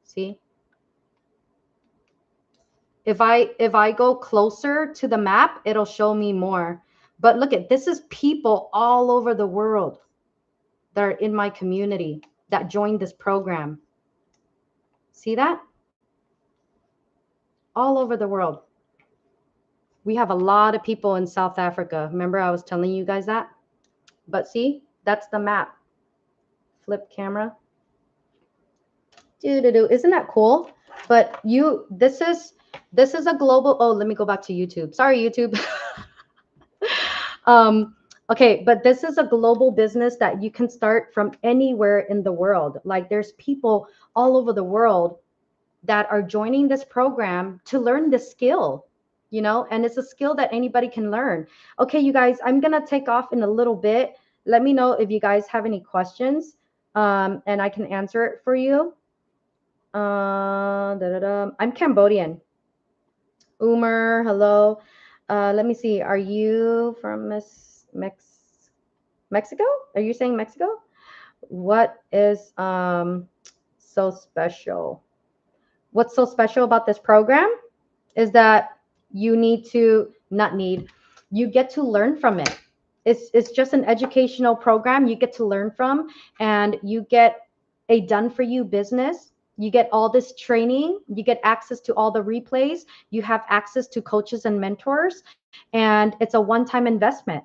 See? If I go closer to the map, it'll show me more. But look at this is people all over the world that are in my community that joined this program. See that? All over the world. We have a lot of people in South Africa. Remember I was telling you guys that? But see, that's the map. Flip camera. Isn't that cool? But this is a global. Oh, let me go back to YouTube. Sorry, YouTube. Okay, but this is a global business that you can start from anywhere in the world. Like there's people all over the world that are joining this program to learn this skill, and it's a skill that anybody can learn. Okay, you guys, I'm gonna take off in a little bit. Let me know if you guys have any questions, and I can answer it for you. I'm Cambodian. Umar, hello. Let me see. Are you from Mexico? Are you saying Mexico? What is so special? What's so special about this program is that you get to learn from it. It's just an educational program you get to learn from, and you get a done for you business. You get all this training, you get access to all the replays, you have access to coaches and mentors, and it's a one-time investment.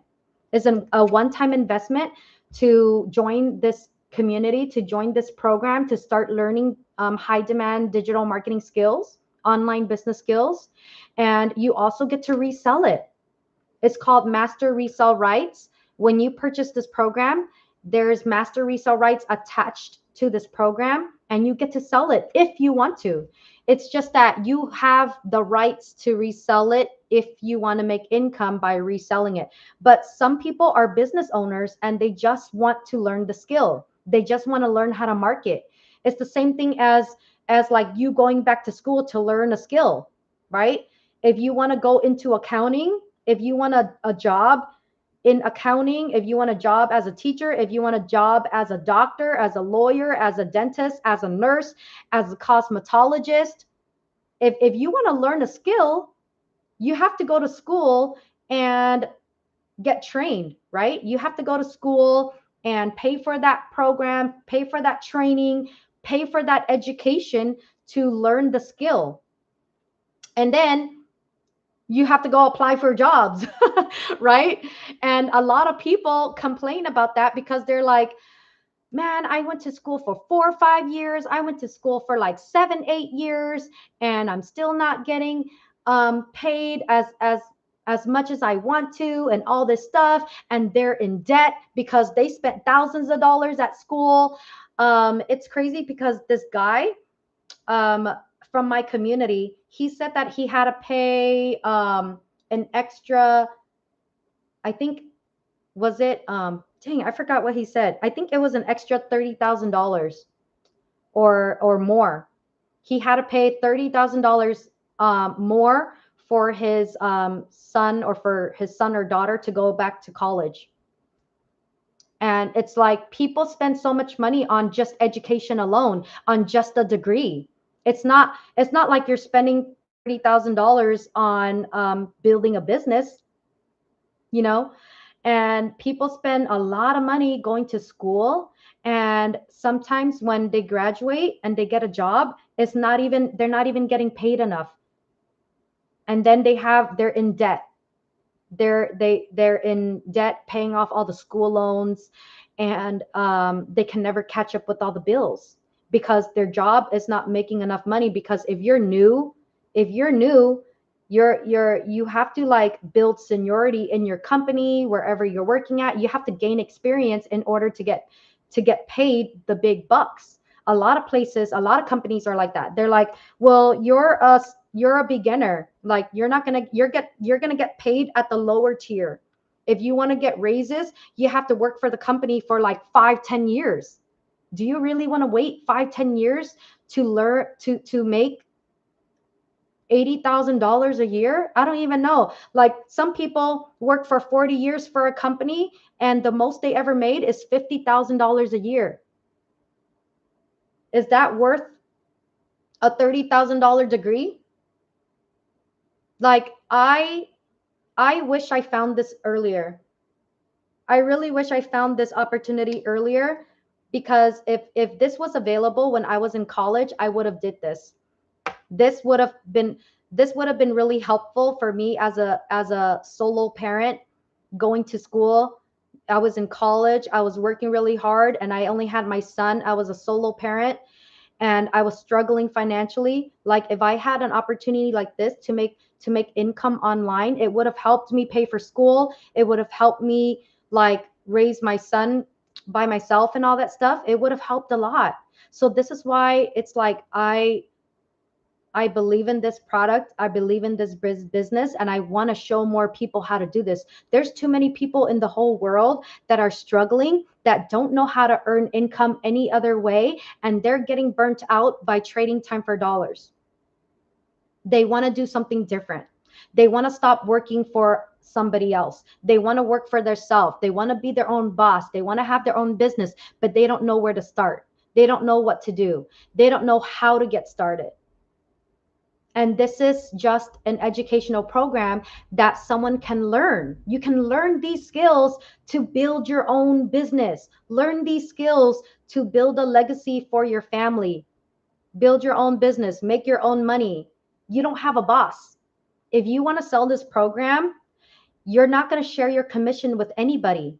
It's a one-time investment to join this community, to join this program, to start learning high demand digital marketing skills, online business skills, and you also get to resell it. It's called Master Resell Rights. When you purchase this program, there's master resell rights attached to this program, and you get to sell it if you want to. It's just that you have the rights to resell it if you want to make income by reselling it. But some people are business owners and they just want to learn the skill. They just want to learn how to market. It's the same thing as like you going back to school to learn a skill, right? If you want to go into accounting, if you want a job in accounting, if you want a job as a teacher, if you want a job as a doctor, as a lawyer, as a dentist, as a nurse, as a cosmetologist, if you want to learn a skill, you have to go to school and get trained, right? You have to go to school and pay for that program, pay for that training, pay for that education to learn the skill. And then you have to go apply for jobs, right? And a lot of people complain about that because they're like, man, I went to school for 4 or 5 years. I went to school for like 7, 8 years, and I'm still not getting paid as much as I want to, and all this stuff. And they're in debt because they spent thousands of dollars at school. It's crazy because this guy um, from my community, he said that he had to pay an extra, I think, was it, dang, I forgot what he said. I think it was an extra $30,000 or more. He had to pay $30,000 more for his son, or for his son or daughter to go back to college. And it's like people spend so much money on just education alone, on just a degree. It's not like you're spending $30,000 on building a business, you know. And people spend a lot of money going to school, and sometimes when they graduate and they get a job, they're not even getting paid enough. And then they're in debt. They're in debt, paying off all the school loans, and they can never catch up with all the bills because their job is not making enough money. Because if you're new, you have to like build seniority in your company, wherever you're working at. You have to gain experience in order to get paid the big bucks. A lot of places, a lot of companies are like that. They're like, well, you're a beginner, like you're gonna get paid at the lower tier. If you want to get raises, you have to work for the company for like 5, 10 years. Do you really want to wait 5, 10 years to learn to make $80,000 a year? I don't even know. Like some people work for 40 years for a company, and the most they ever made is $50,000 a year. Is that worth a $30,000 degree? Like I wish I found this earlier. I really wish I found this opportunity earlier, because if this was available when I was in college, I would have did this. This would have been this would have been really helpful for me as a solo parent going to school. I was in college, I was working really hard, and I only had my son. I was a solo parent and I was struggling financially. Like if I had an opportunity like this to make income online, it would have helped me pay for school. It would have helped me like raise my son by myself and all that stuff. It would have helped a lot. So this is why it's like I believe in this product. I believe in this business, and I want to show more people how to do this. There's too many people in the whole world that are struggling, that don't know how to earn income any other way, and they're getting burnt out by trading time for dollars. They want to do something different. They want to stop working for somebody else. They want to work for themselves. They want to be their own boss. They want to have their own business, but they don't know where to start. They don't know what to do. They don't know how to get started. And this is just an educational program that someone can learn. You can learn these skills to build your own business, learn these skills to build a legacy for your family, build your own business, make your own money. You don't have a boss. If you want to sell this program, you're not going to share your commission with anybody.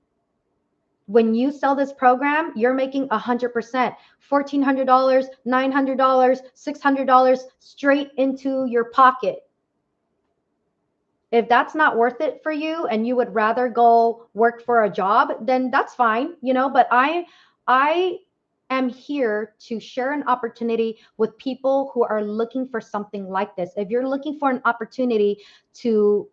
When you sell this program, you're making 100%, $1,400, $900, $600 straight into your pocket. If that's not worth it for you and you would rather go work for a job, then that's fine, but I am here to share an opportunity with people who are looking for something like this. If you're looking for an opportunity to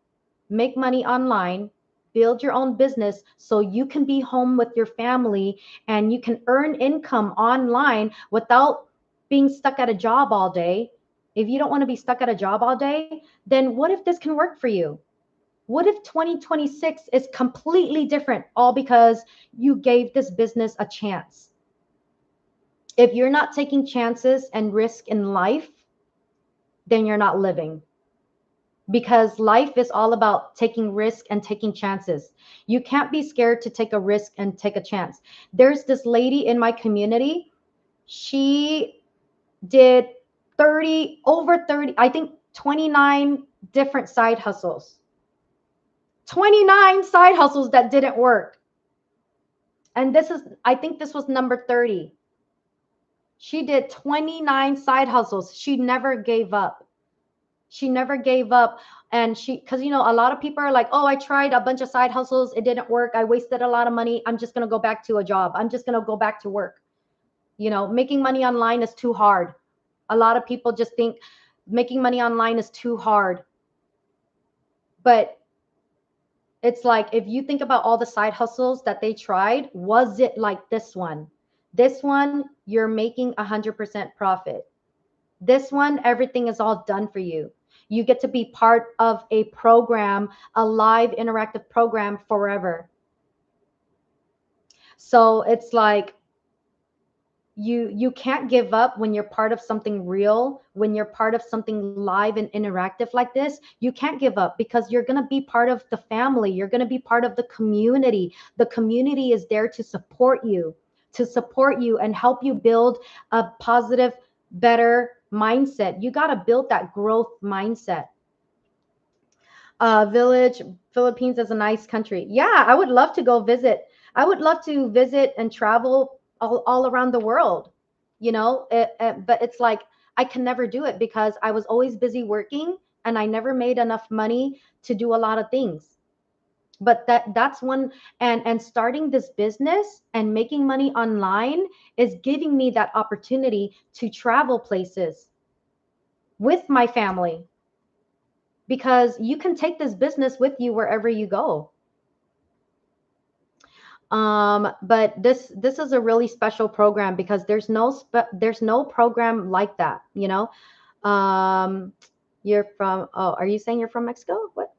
make money online, build your own business so you can be home with your family and you can earn income online without being stuck at a job all day. If you don't want to be stuck at a job all day, then what if this can work for you? What if 2026 is completely different, all because you gave this business a chance? If you're not taking chances and risk in life, then you're not living. Because life is all about taking risk and taking chances. You can't be scared to take a risk and take a chance. There's this lady in my community. She did 30, I think 29 different side hustles. 29 side hustles that didn't work. And I think this was number 30. She did 29 side hustles. She never gave up. She never gave up. And because, a lot of people are like, oh, I tried a bunch of side hustles. It didn't work. I wasted a lot of money. I'm just going to go back to a job. I'm just going to go back to work. Making money online is too hard. A lot of people just think making money online is too hard. But it's like, if you think about all the side hustles that they tried, was it like this one? This one, you're making 100% profit. This one, everything is all done for you. You get to be part of a program, a live interactive program forever. So it's like, you can't give up when you're part of something real, when you're part of something live and interactive like this. You can't give up because you're going to be part of the family. You're going to be part of the community. The community is there to support you and help you build a positive, better mindset. You got to build that growth mindset. Village, Philippines is a nice country. Yeah, I would love to go visit. I would love to visit and travel all around the world, but it's like I can never do it because I was always busy working and I never made enough money to do a lot of things. But that's one, and starting this business and making money online is giving me that opportunity to travel places with my family, because you can take this business with you wherever you go. But this is a really special program because there's no program like that, you're from, oh, are you saying you're from Mexico? What?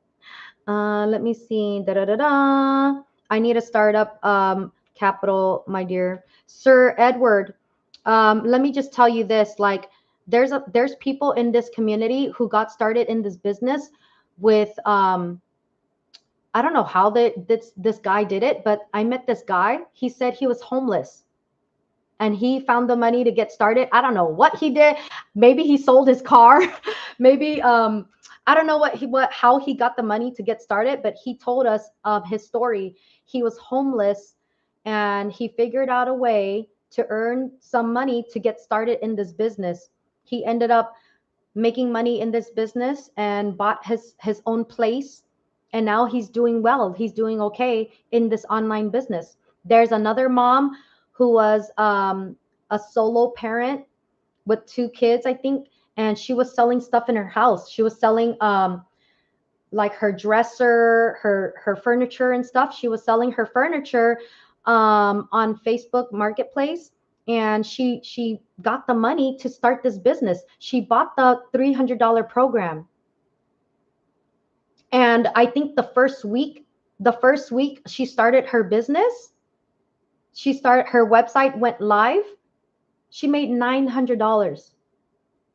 Let me see. Da, da, da, da. I need a startup capital, my dear Sir Edward. Let me just tell you this, like, there's people in this community who got started in this business with I don't know how this guy did it, but I met this guy. He said he was homeless and he found the money to get started. I don't know what he did. Maybe he sold his car. Maybe I don't know how he got the money to get started, but he told us his story. He was homeless and he figured out a way to earn some money to get started in this business. He ended up making money in this business and bought his own place, and now he's doing well. He's doing okay in this online business. There's another mom who was a solo parent with 2 kids, I think, and she was selling stuff in her house. She was selling like her dresser, her furniture and stuff. She was selling her furniture on Facebook Marketplace, and she got the money to start this business. She bought the $300 program. And I think the first week she started her business, her website went live, she made $900.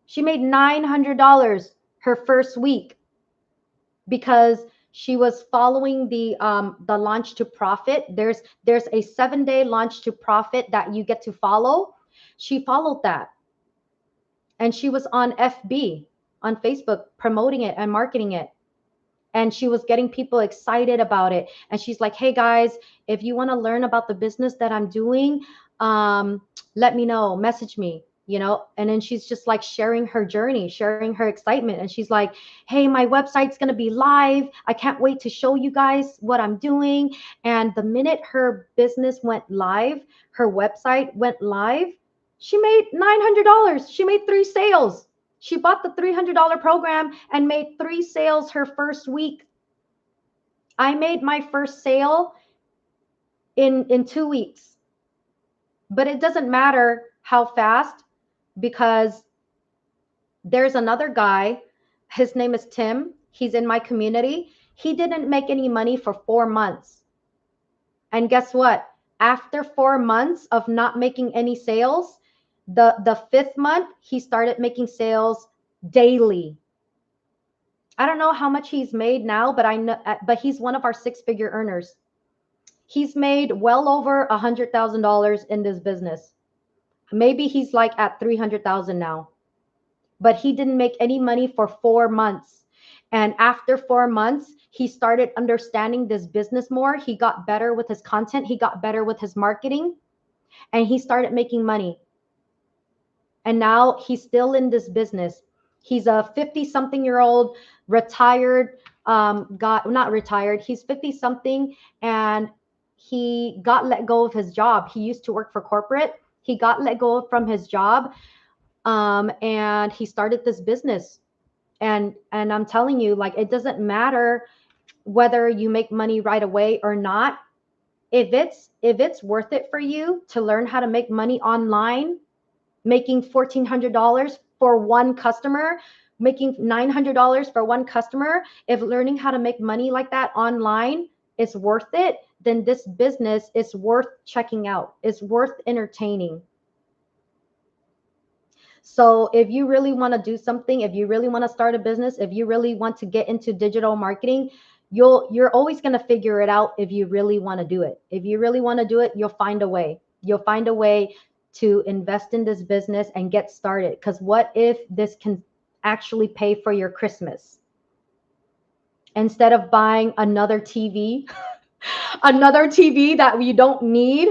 She made $900 her first week because she was following the launch to profit. There's a 7-day launch to profit that you get to follow. She followed that, and she was on FB, on Facebook, promoting it and marketing it. And she was getting people excited about it. And she's like, hey guys, if you want to learn about the business that I'm doing, let me know, message me, you know. And then she's just like sharing her journey, sharing her excitement. And she's like, hey, my website's going to be live. I can't wait to show you guys what I'm doing. And the minute her business went live, her website went live, she made $900. She made 3 sales. She bought the $300 program and made 3 sales her first week. I made my first sale in 2 weeks. But it doesn't matter how fast, because there's another guy. His name is Tim. He's in my community. He didn't make any money for 4 months. And guess what? After 4 months of not making any sales, the 5th month, he started making sales daily. I don't know how much he's made now, but I know, but he's one of our 6-figure earners. He's made well over $100,000 in this business. Maybe he's like at 300,000 now, but he didn't make any money for 4 months. And after 4 months, he started understanding this business more. He got better with his content. He got better with his marketing, and he started making money. And now he's still in this business. He's a 50-something-year-old retired guy, not retired. He's 50-something, and he got let go of his job. He used to work for corporate. He got let go from his job, and he started this business. And I'm telling you, like, it doesn't matter whether you make money right away or not. If it's worth it for you to learn how to make money online, making $1,400 for one customer, making $900 for one customer, if learning how to make money like that online is worth it, then this business is worth checking out. It's worth entertaining. So if you really want to do something, if you really want to start a business, if you really want to get into digital marketing, you're always going to figure it out if you really want to do it. If you really want to do it, you'll find a way. You'll find a way to invest in this business and get started. Because what if this can actually pay for your Christmas? Instead of buying another TV, another TV that you don't need,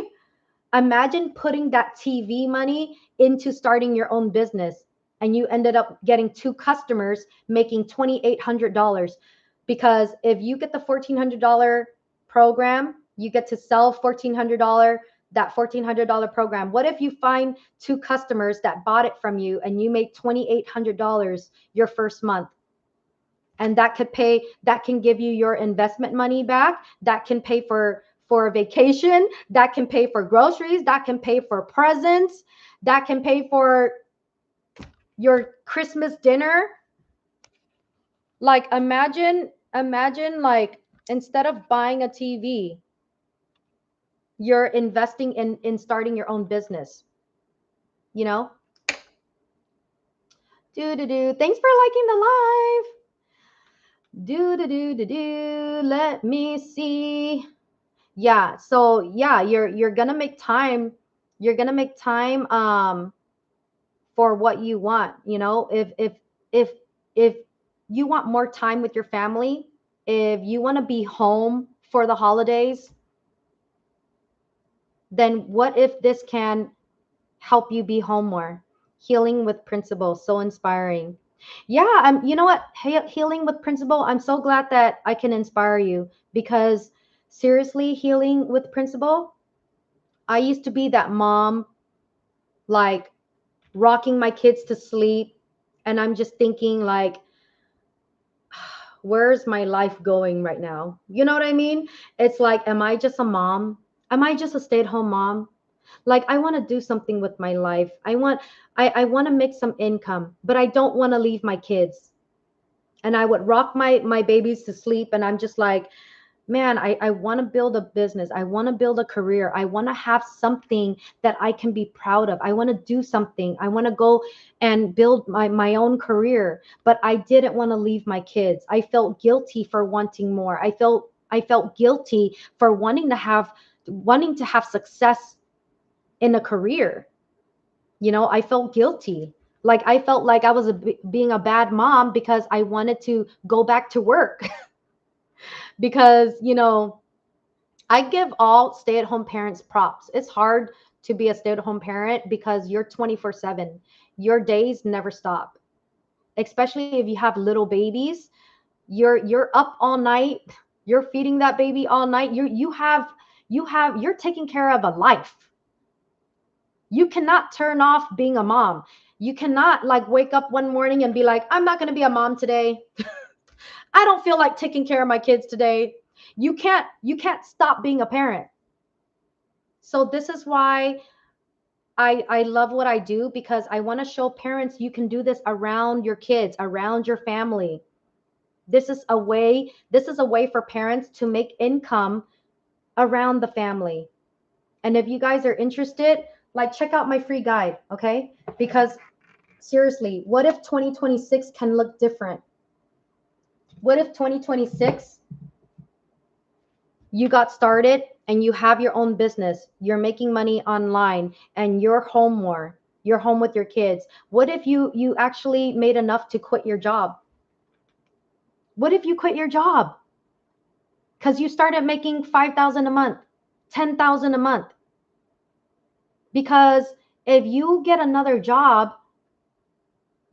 imagine putting that TV money into starting your own business, and you ended up getting 2 customers making $2,800. Because if you get the $1,400 program, you get to sell $1,400, that $1,400 program. What if you find 2 customers that bought it from you and you make $2,800 your first month? And that can give you your investment money back. That can pay for a vacation, that can pay for groceries, that can pay for presents, that can pay for your Christmas dinner. Like, imagine like, instead of buying a TV, you're investing in starting your own business, you know? Thanks for liking the live. Let me see. Yeah, so yeah, you're gonna make time. You're gonna make time for what you want. You know, if you want more time with your family, if you want to be home for the holidays, then what if this can help you be home more? Healing with Principal, so inspiring. Yeah, you know what? Healing with Principal, I'm so glad that I can inspire you, because seriously, Healing with Principal, I used to be that mom, like, rocking my kids to sleep, and I'm just thinking, like, where's my life going right now? You know what I mean? It's like, am I just a mom? Am I just a stay-at-home mom? Like, I want to do something with my life. I want to make some income, but I don't want to leave my kids. And I would rock my babies to sleep, and I'm just like, man, I want to build a business. I want to build a career. I want to have something that I can be proud of. I want to do something. I want to go and build my own career. But I didn't want to leave my kids. I felt guilty for wanting more. I felt guilty for wanting to have success in a career. I felt guilty. Like I felt like I was being a bad mom because I wanted to go back to work. Because I give all stay-at-home parents props. It's hard to be a stay-at-home parent because you're 24/7. Your days never stop. Especially if you have little babies, you're up all night, you're feeding that baby all night. You're taking care of a life. You cannot turn off being a mom. You cannot like wake up one morning and be like, I'm not going to be a mom today. I don't feel like taking care of my kids today. You can't stop being a parent. So this is why I love what I do, because I want to show parents you can do this around your kids, around your family. This is a way for parents to make income around the family. And if you guys are interested, like check out my free guide, okay? Because seriously, what if 2026 can look different? What if 2026 you got started and you have your own business, you're making money online, and you're home more, you're home with your kids? What if you actually made enough to quit your job? What if you quit your job because you started making 5,000 a month, 10,000 a month? Because if you get another job,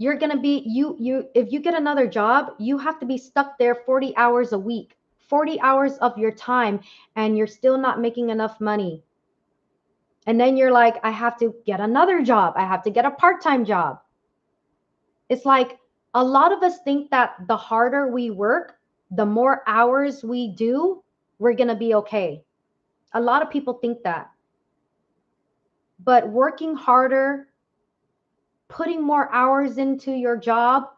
you're going to be you if you get another job, you have to be stuck there 40 hours a week, 40 hours of your time, and you're still not making enough money. And then you're like, I have to get another job. I have to get a part-time job. It's like a lot of us think that the harder we work, the more hours we do, we're going to be okay. A lot of people think that. But working harder, putting more hours into your job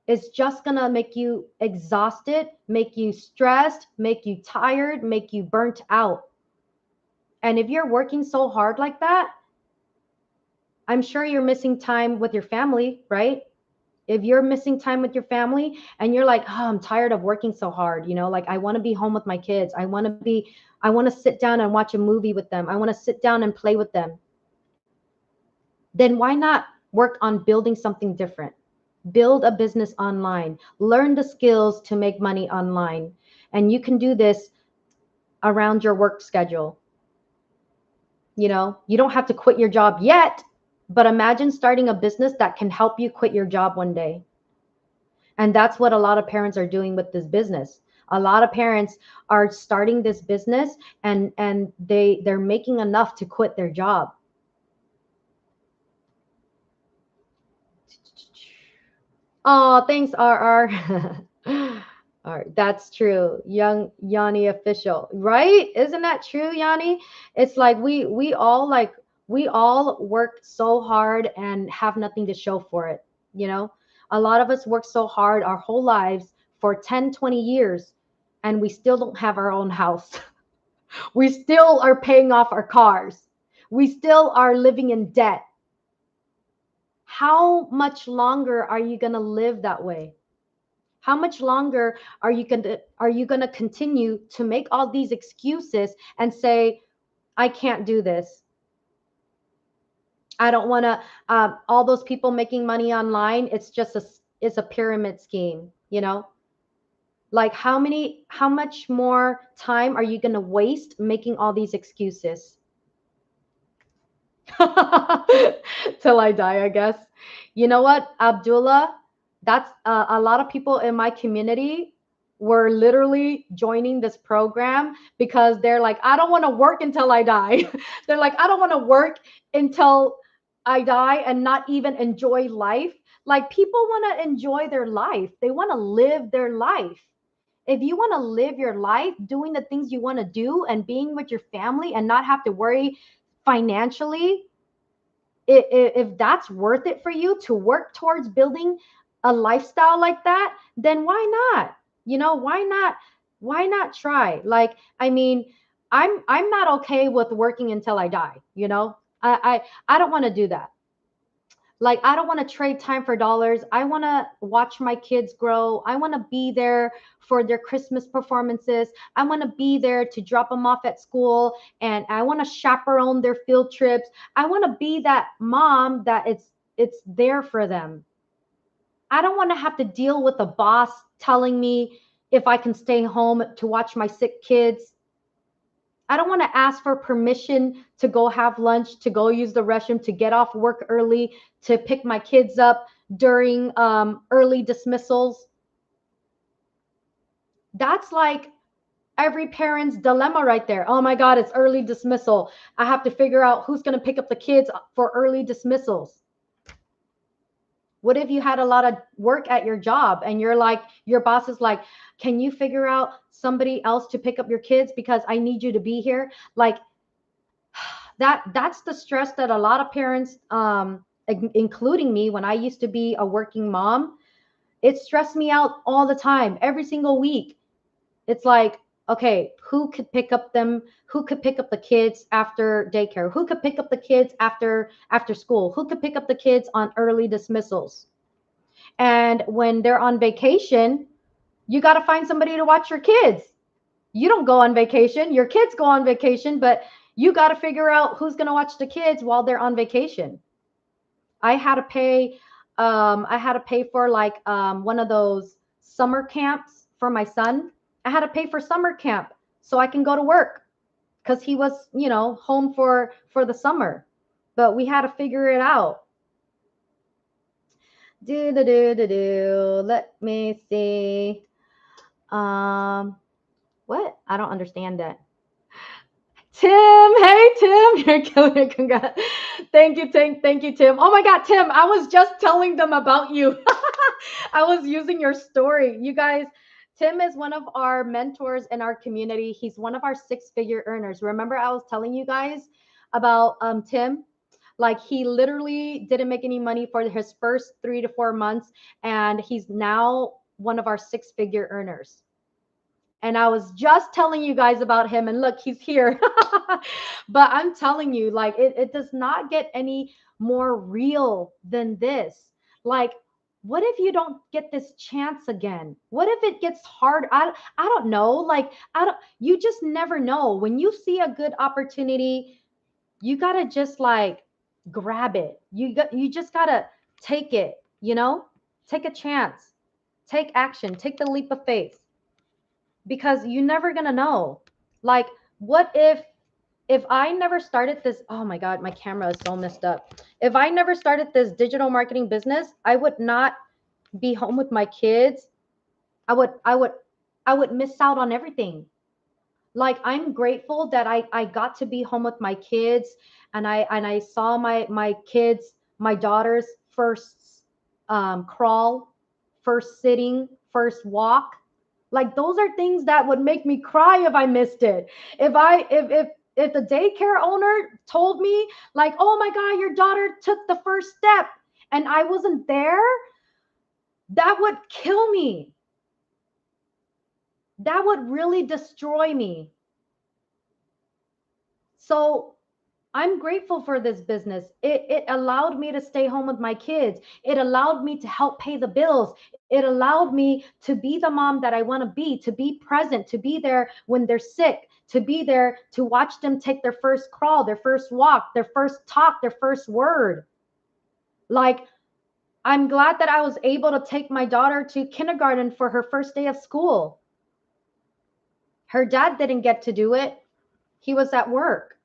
is just going to make you exhausted, make you stressed, make you tired, make you burnt out. And if you're working so hard like that, I'm sure you're missing time with your family, right? If you're missing time with your family and you're like, oh, I'm tired of working so hard, like I want to be home with my kids. I want to sit down and watch a movie with them. I want to sit down and play with them. Then why not work on building something different? Build a business online, learn the skills to make money online. And you can do this around your work schedule. You don't have to quit your job yet, but imagine starting a business that can help you quit your job one day. And that's what a lot of parents are doing with this business. A lot of parents are starting this business and they're making enough to quit their job. Oh, thanks, RR. All right, that's true. Young Yanni official, right? Isn't that true, Yanni? It's like we all work so hard and have nothing to show for it, you know? A lot of us work so hard our whole lives for 10, 20 years, and we still don't have our own house. We still are paying off our cars. We still are living in debt. How much longer are you going to live that way? How much longer are you going to continue to make all these excuses and say, I can't do this? I don't want to. All those people making money online, it's a pyramid scheme. Like how much more time are you going to waste making all these excuses? Till I die, I guess. You know what, Abdullah? That's a lot of people in my community were literally joining this program because they're like, I don't want to work until I die. They're like, I don't want to work until I die and not even enjoy life. Like, people want to enjoy their life, they want to live their life. If you want to live your life doing the things you want to do and being with your family and not have to worry financially, if that's worth it for you to work towards building a lifestyle like that, then why not? Why not Why not try? Like, I mean, I'm not okay with working until I die, you know? I don't want to do that. Like, I don't want to trade time for dollars. I want to watch my kids grow. I want to be there for their Christmas performances. I want to be there to drop them off at school, and I want to chaperone their field trips. I want to be that mom that it's there for them. I don't want to have to deal with a boss telling me if I can stay home to watch my sick kids. I don't want to ask for permission to go have lunch, to go use the restroom, to get off work early, to pick my kids up during early dismissals. That's like every parent's dilemma right there. Oh my God, it's early dismissal. I have to figure out who's going to pick up the kids for early dismissals. What if you had a lot of work at your job and you're like, your boss is like, can you figure out somebody else to pick up your kids because I need you to be here? Like, that's the stress that a lot of parents, including me, when I used to be a working mom, it stressed me out all the time, every single week. It's like, okay, who could pick up them? Who could pick up the kids after daycare? Who could pick up the kids after school? Who could pick up the kids on early dismissals? And when they're on vacation, you got to find somebody to watch your kids. You don't go on vacation, your kids go on vacation, but you got to figure out who's going to watch the kids while they're on vacation. I had to pay for like one of those summer camps for my son. I had to pay for summer camp so I can go to work because he was, home for the summer. But we had to figure it out. Let me see. What? I don't understand that. Tim, hey Tim, you're killing it. Congrats. Thank you, thank you, Tim. Oh my God, Tim, I was just telling them about you. I was using your story. You guys, Tim is one of our mentors in our community. He's one of our six-figure earners. Remember, I was telling you guys about Tim? Like, he literally didn't make any money for his first 3 to 4 months, and he's now one of our six-figure earners. And I was just telling you guys about him, and look, he's here. But I'm telling you, like, it does not get any more real than this. Like, what if you don't get this chance again? What if it gets hard? I don't know. Like, I don't, you just never know. When you see a good opportunity, you gotta just like grab it. You just gotta take it, take a chance, take action, take the leap of faith, because you're never gonna know. Like, what if I never started this? Oh my God, my camera is so messed up. If I never started this digital marketing business, I would not be home with my kids. I would miss out on everything. Like, I'm grateful that I got to be home with my kids, and I saw my kids, my daughter's first crawl, first sitting, first walk. Like, those are things that would make me cry if I missed it. If the daycare owner told me, like, oh my God, your daughter took the first step, and I wasn't there, that would kill me. That would really destroy me. So I'm grateful for this business. It allowed me to stay home with my kids. It allowed me to help pay the bills. It allowed me to be the mom that I want to be present, to be there when they're sick, to be there to watch them take their first crawl, their first walk, their first talk, their first word. Like, I'm glad that I was able to take my daughter to kindergarten for her first day of school. Her dad didn't get to do it. He was at work.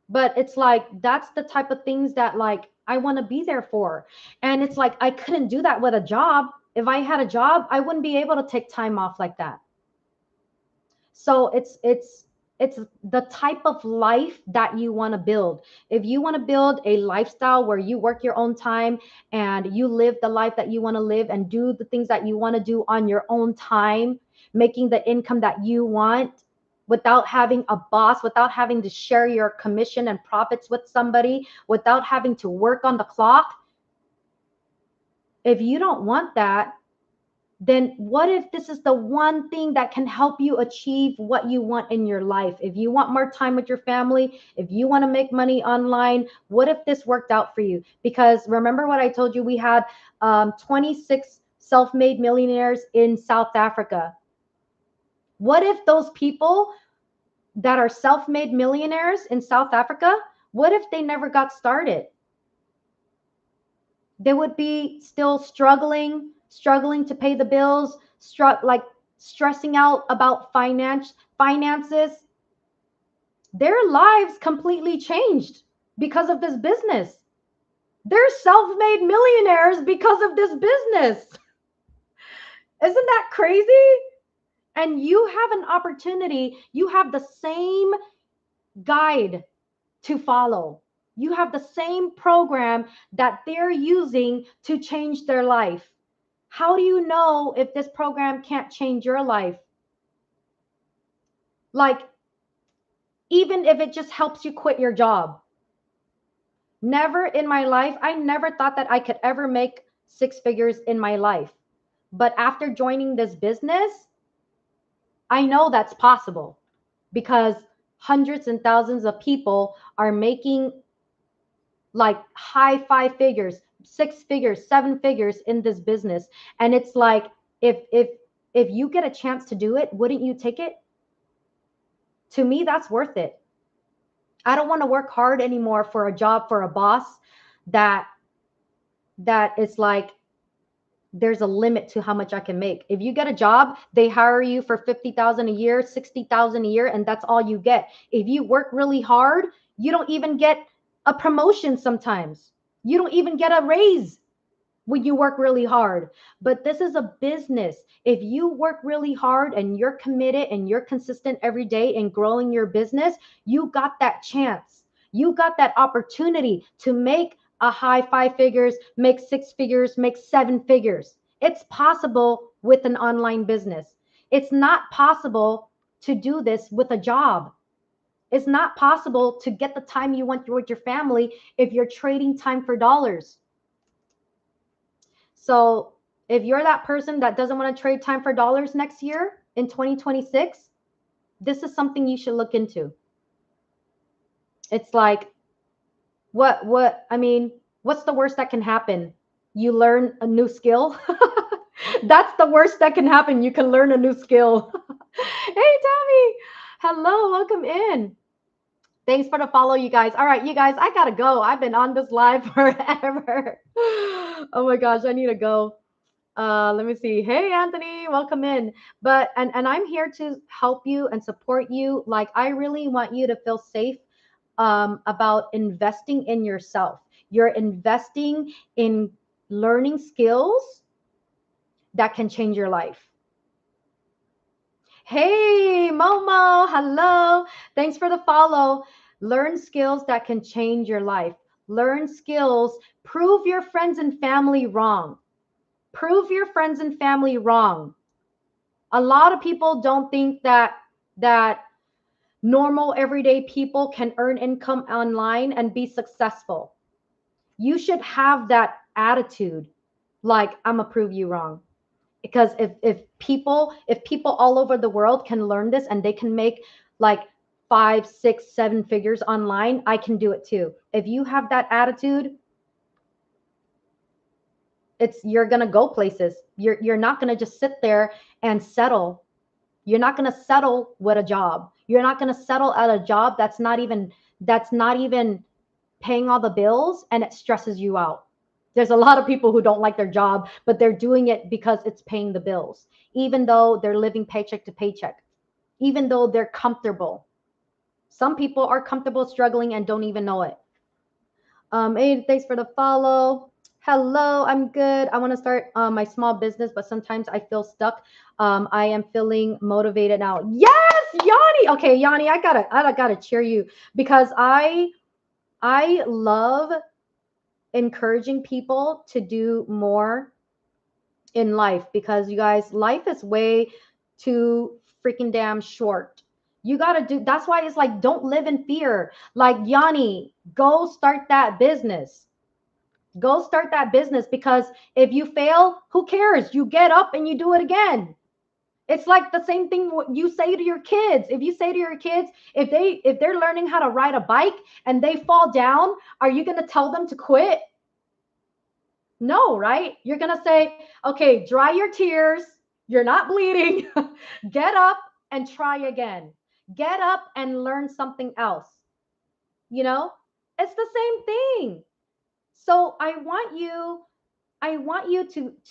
But it's like, that's the type of things that, like, I want to be there for. And it's like, I couldn't do that with a job. If I had a job, I wouldn't be able to take time off like that. So it's the type of life that you want to build. If you want to build a lifestyle where you work your own time and you live the life that you want to live and do the things that you want to do on your own time, making the income that you want, without having a boss, without having to share your commission and profits with somebody, without having to work on the clock. If you don't want that, then what if this is the one thing that can help you achieve what you want in your life? If you want more time with your family, if you want to make money online, what if this worked out for you? Because remember what I told you, we had 26 self-made millionaires in South Africa. What if those people that are self-made millionaires in South Africa, what if they never got started? They would be still struggling to pay the bills, like stressing out about finances. Their lives completely changed because of this business. They're self-made millionaires because of this business. Isn't that crazy? And you have an opportunity, you have the same guide to follow. You have the same program that they're using to change their life. How do you know if this program can't change your life? Like, even if it just helps you quit your job. Never in my life, I never thought that I could ever make six figures in my life. But after joining this business, I know that's possible because hundreds and thousands of people are making like high five figures, six figures, seven figures in this business. And it's like, if you get a chance to do it, wouldn't you take it? To me, that's worth it. I don't want to work hard anymore for a job, for a boss that is like, there's a limit to how much I can make. If you get a job, they hire you for 50,000 a year, 60,000 a year, and that's all you get. If you work really hard, you don't even get a promotion sometimes. You don't even get a raise when you work really hard. But this is a business. If you work really hard and you're committed and you're consistent every day in growing your business, you got that chance. You got that opportunity to make a high five figures, make six figures, make seven figures. It's possible with an online business. It's not possible to do this with a job. It's not possible to get the time you want with your family if you're trading time for dollars. So if you're that person that doesn't want to trade time for dollars next year in 2026, this is something you should look into. It's like, I mean, what's the worst that can happen? You learn a new skill. That's the worst that can happen. You can learn a new skill. Hey, Tommy. Hello, welcome in. Thanks for the follow, you guys. All right, you guys, I gotta go. I've been on this live forever. Oh my gosh, I need to go. Let me see. Hey, Anthony, welcome in. But and I'm here to help you and support you. Like, I really want you to feel safe about investing in yourself. You're investing in learning skills that can change your life. Hey, Momo, hello. Thanks for the follow. Learn skills that can change your life. Learn skills. Prove your friends and family wrong. Prove your friends and family wrong. A lot of people don't think that normal everyday people can earn income online and be successful. You should have that attitude, like, I'm gonna prove you wrong. Because if people all over the world can learn this and they can make like 5, 6, 7 figures online, I can do it too. If you have that attitude, you're gonna go places. You're not gonna just sit there and settle. You're not gonna settle with a job. You're not gonna settle at a job that's not even paying all the bills, and it stresses you out. There's a lot of people who don't like their job, but they're doing it because it's paying the bills, even though they're living paycheck to paycheck, even though they're comfortable. Some people are comfortable struggling and don't even know it. Hey, thanks for the follow. Hello, I'm good. I want to start my small business, but sometimes I feel stuck. I am feeling motivated now. Yes, Yanni. Okay, Yanni, I gotta cheer you because I love encouraging people to do more in life because you guys, life is way too freaking damn short. You got to do, that's why it's like, don't live in fear. Like, Yanni, go start that business. Go start that business, because if you fail, who cares? You get up and you do it again. It's like the same thing what you say to your kids. If you say to your kids, if they're learning how to ride a bike and they fall down, are you going to tell them to quit? No, right? You're going to say, "Okay, dry your tears. You're not bleeding. Get up and try again. Get up and learn something else." You know? It's the same thing. So I want you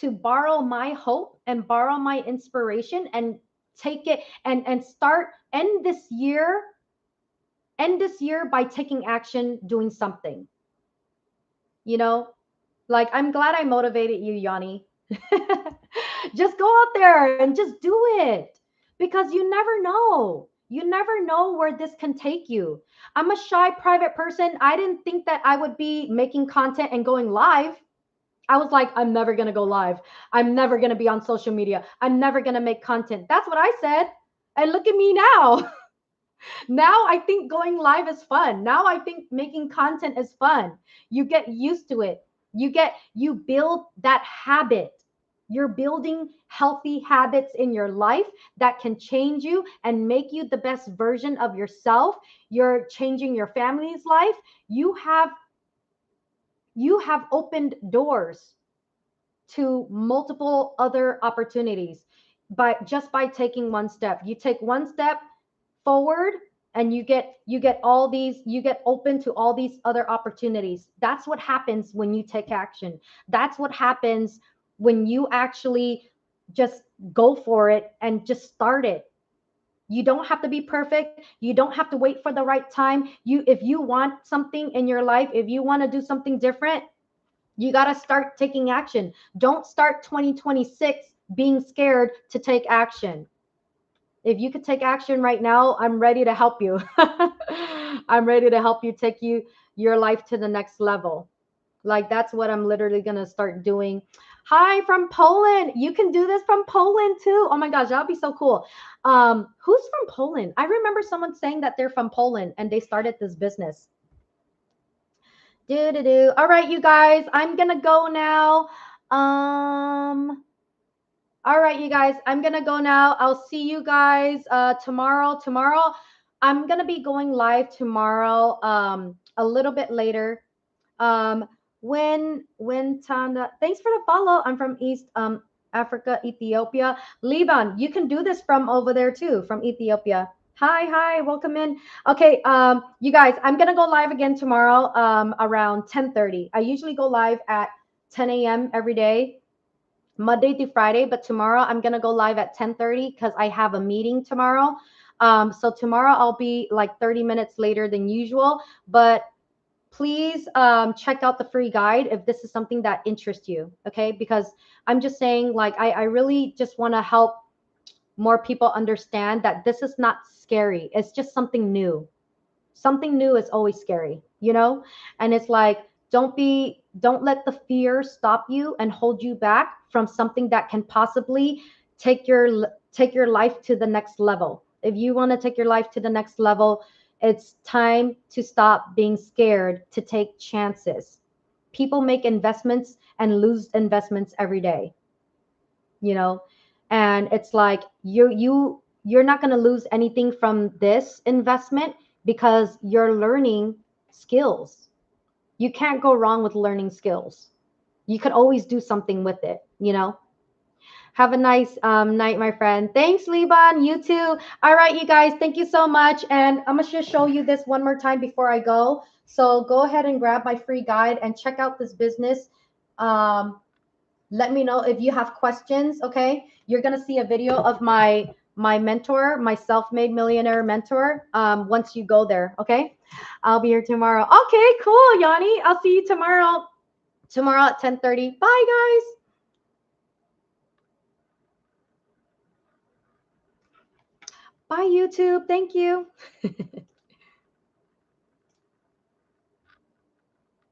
to borrow my hope and borrow my inspiration and take it and start end this year by taking action, doing something. You know, like, I'm glad I motivated you, Yanni. Just go out there and just do it, because you never know. You never know where this can take you. I'm a shy private person. I didn't think that I would be making content and going live. I was like, I'm never going to go live. I'm never going to be on social media. I'm never going to make content. That's what I said. And look at me now. Now I think going live is fun. Now I think making content is fun. You get used to it. You build that habit. You're building healthy habits in your life that can change you and make you the best version of yourself. You're changing your family's life. You have opened doors to multiple other opportunities by taking one step. You take one step forward and you get open to all these other opportunities. That's what happens when you take action. That's what happens when you actually just go for it and just start it. You don't have to be perfect. You don't have to wait for the right time. If you want something in your life, if you want to do something different, you got to start taking action. Don't start 2026 being scared to take action. If you could take action right now, I'm ready to help you. I'm ready to help you take your life to the next level. Like, that's what I'm literally going to start doing. Hi from Poland. You can do this from Poland too. Oh my gosh, that'll be so cool. Who's from Poland? I remember someone saying that they're from Poland and they started this business. Do do do. All right, you guys, I'm gonna go now. All right, you guys, I'm gonna go now. I'll see you guys tomorrow. Tomorrow, I'm gonna be going live tomorrow, a little bit later. Um, when Tanda, thanks for the follow. I'm from East Africa, Ethiopia. Liban, you can do this from over there too, from Ethiopia. Hi, welcome in. Okay, you guys, I'm gonna go live again tomorrow, around 10:30. I usually go live at 10 a.m. every day, Monday through Friday, but tomorrow I'm gonna go live at 10:30 because I have a meeting tomorrow. So tomorrow I'll be like 30 minutes later than usual, but please check out the free guide if this is something that interests you. Okay, because I'm just saying, like, I really just want to help more people understand that this is not scary. It's just something new. Something new is always scary, and it's like, don't let the fear stop you and hold you back from something that can possibly take your life to the next level. If you want to take your life to the next level, it's time to stop being scared to take chances. People make investments and lose investments every day, you know and it's like you're not going to lose anything from this investment because you're learning skills. You can't go wrong with learning skills. You could always do something with it. Have a nice night, my friend. Thanks, Liban. You too. All right, you guys, thank you so much. And I'm going to just show you this one more time before I go. So go ahead and grab my free guide and check out this business. Let me know if you have questions. Okay, you're going to see a video of my mentor, my self-made millionaire mentor, once you go there. Okay, I'll be here tomorrow. Okay, cool, Yanni. I'll see you tomorrow at 10:30. Bye, guys. Bye, YouTube. Thank you.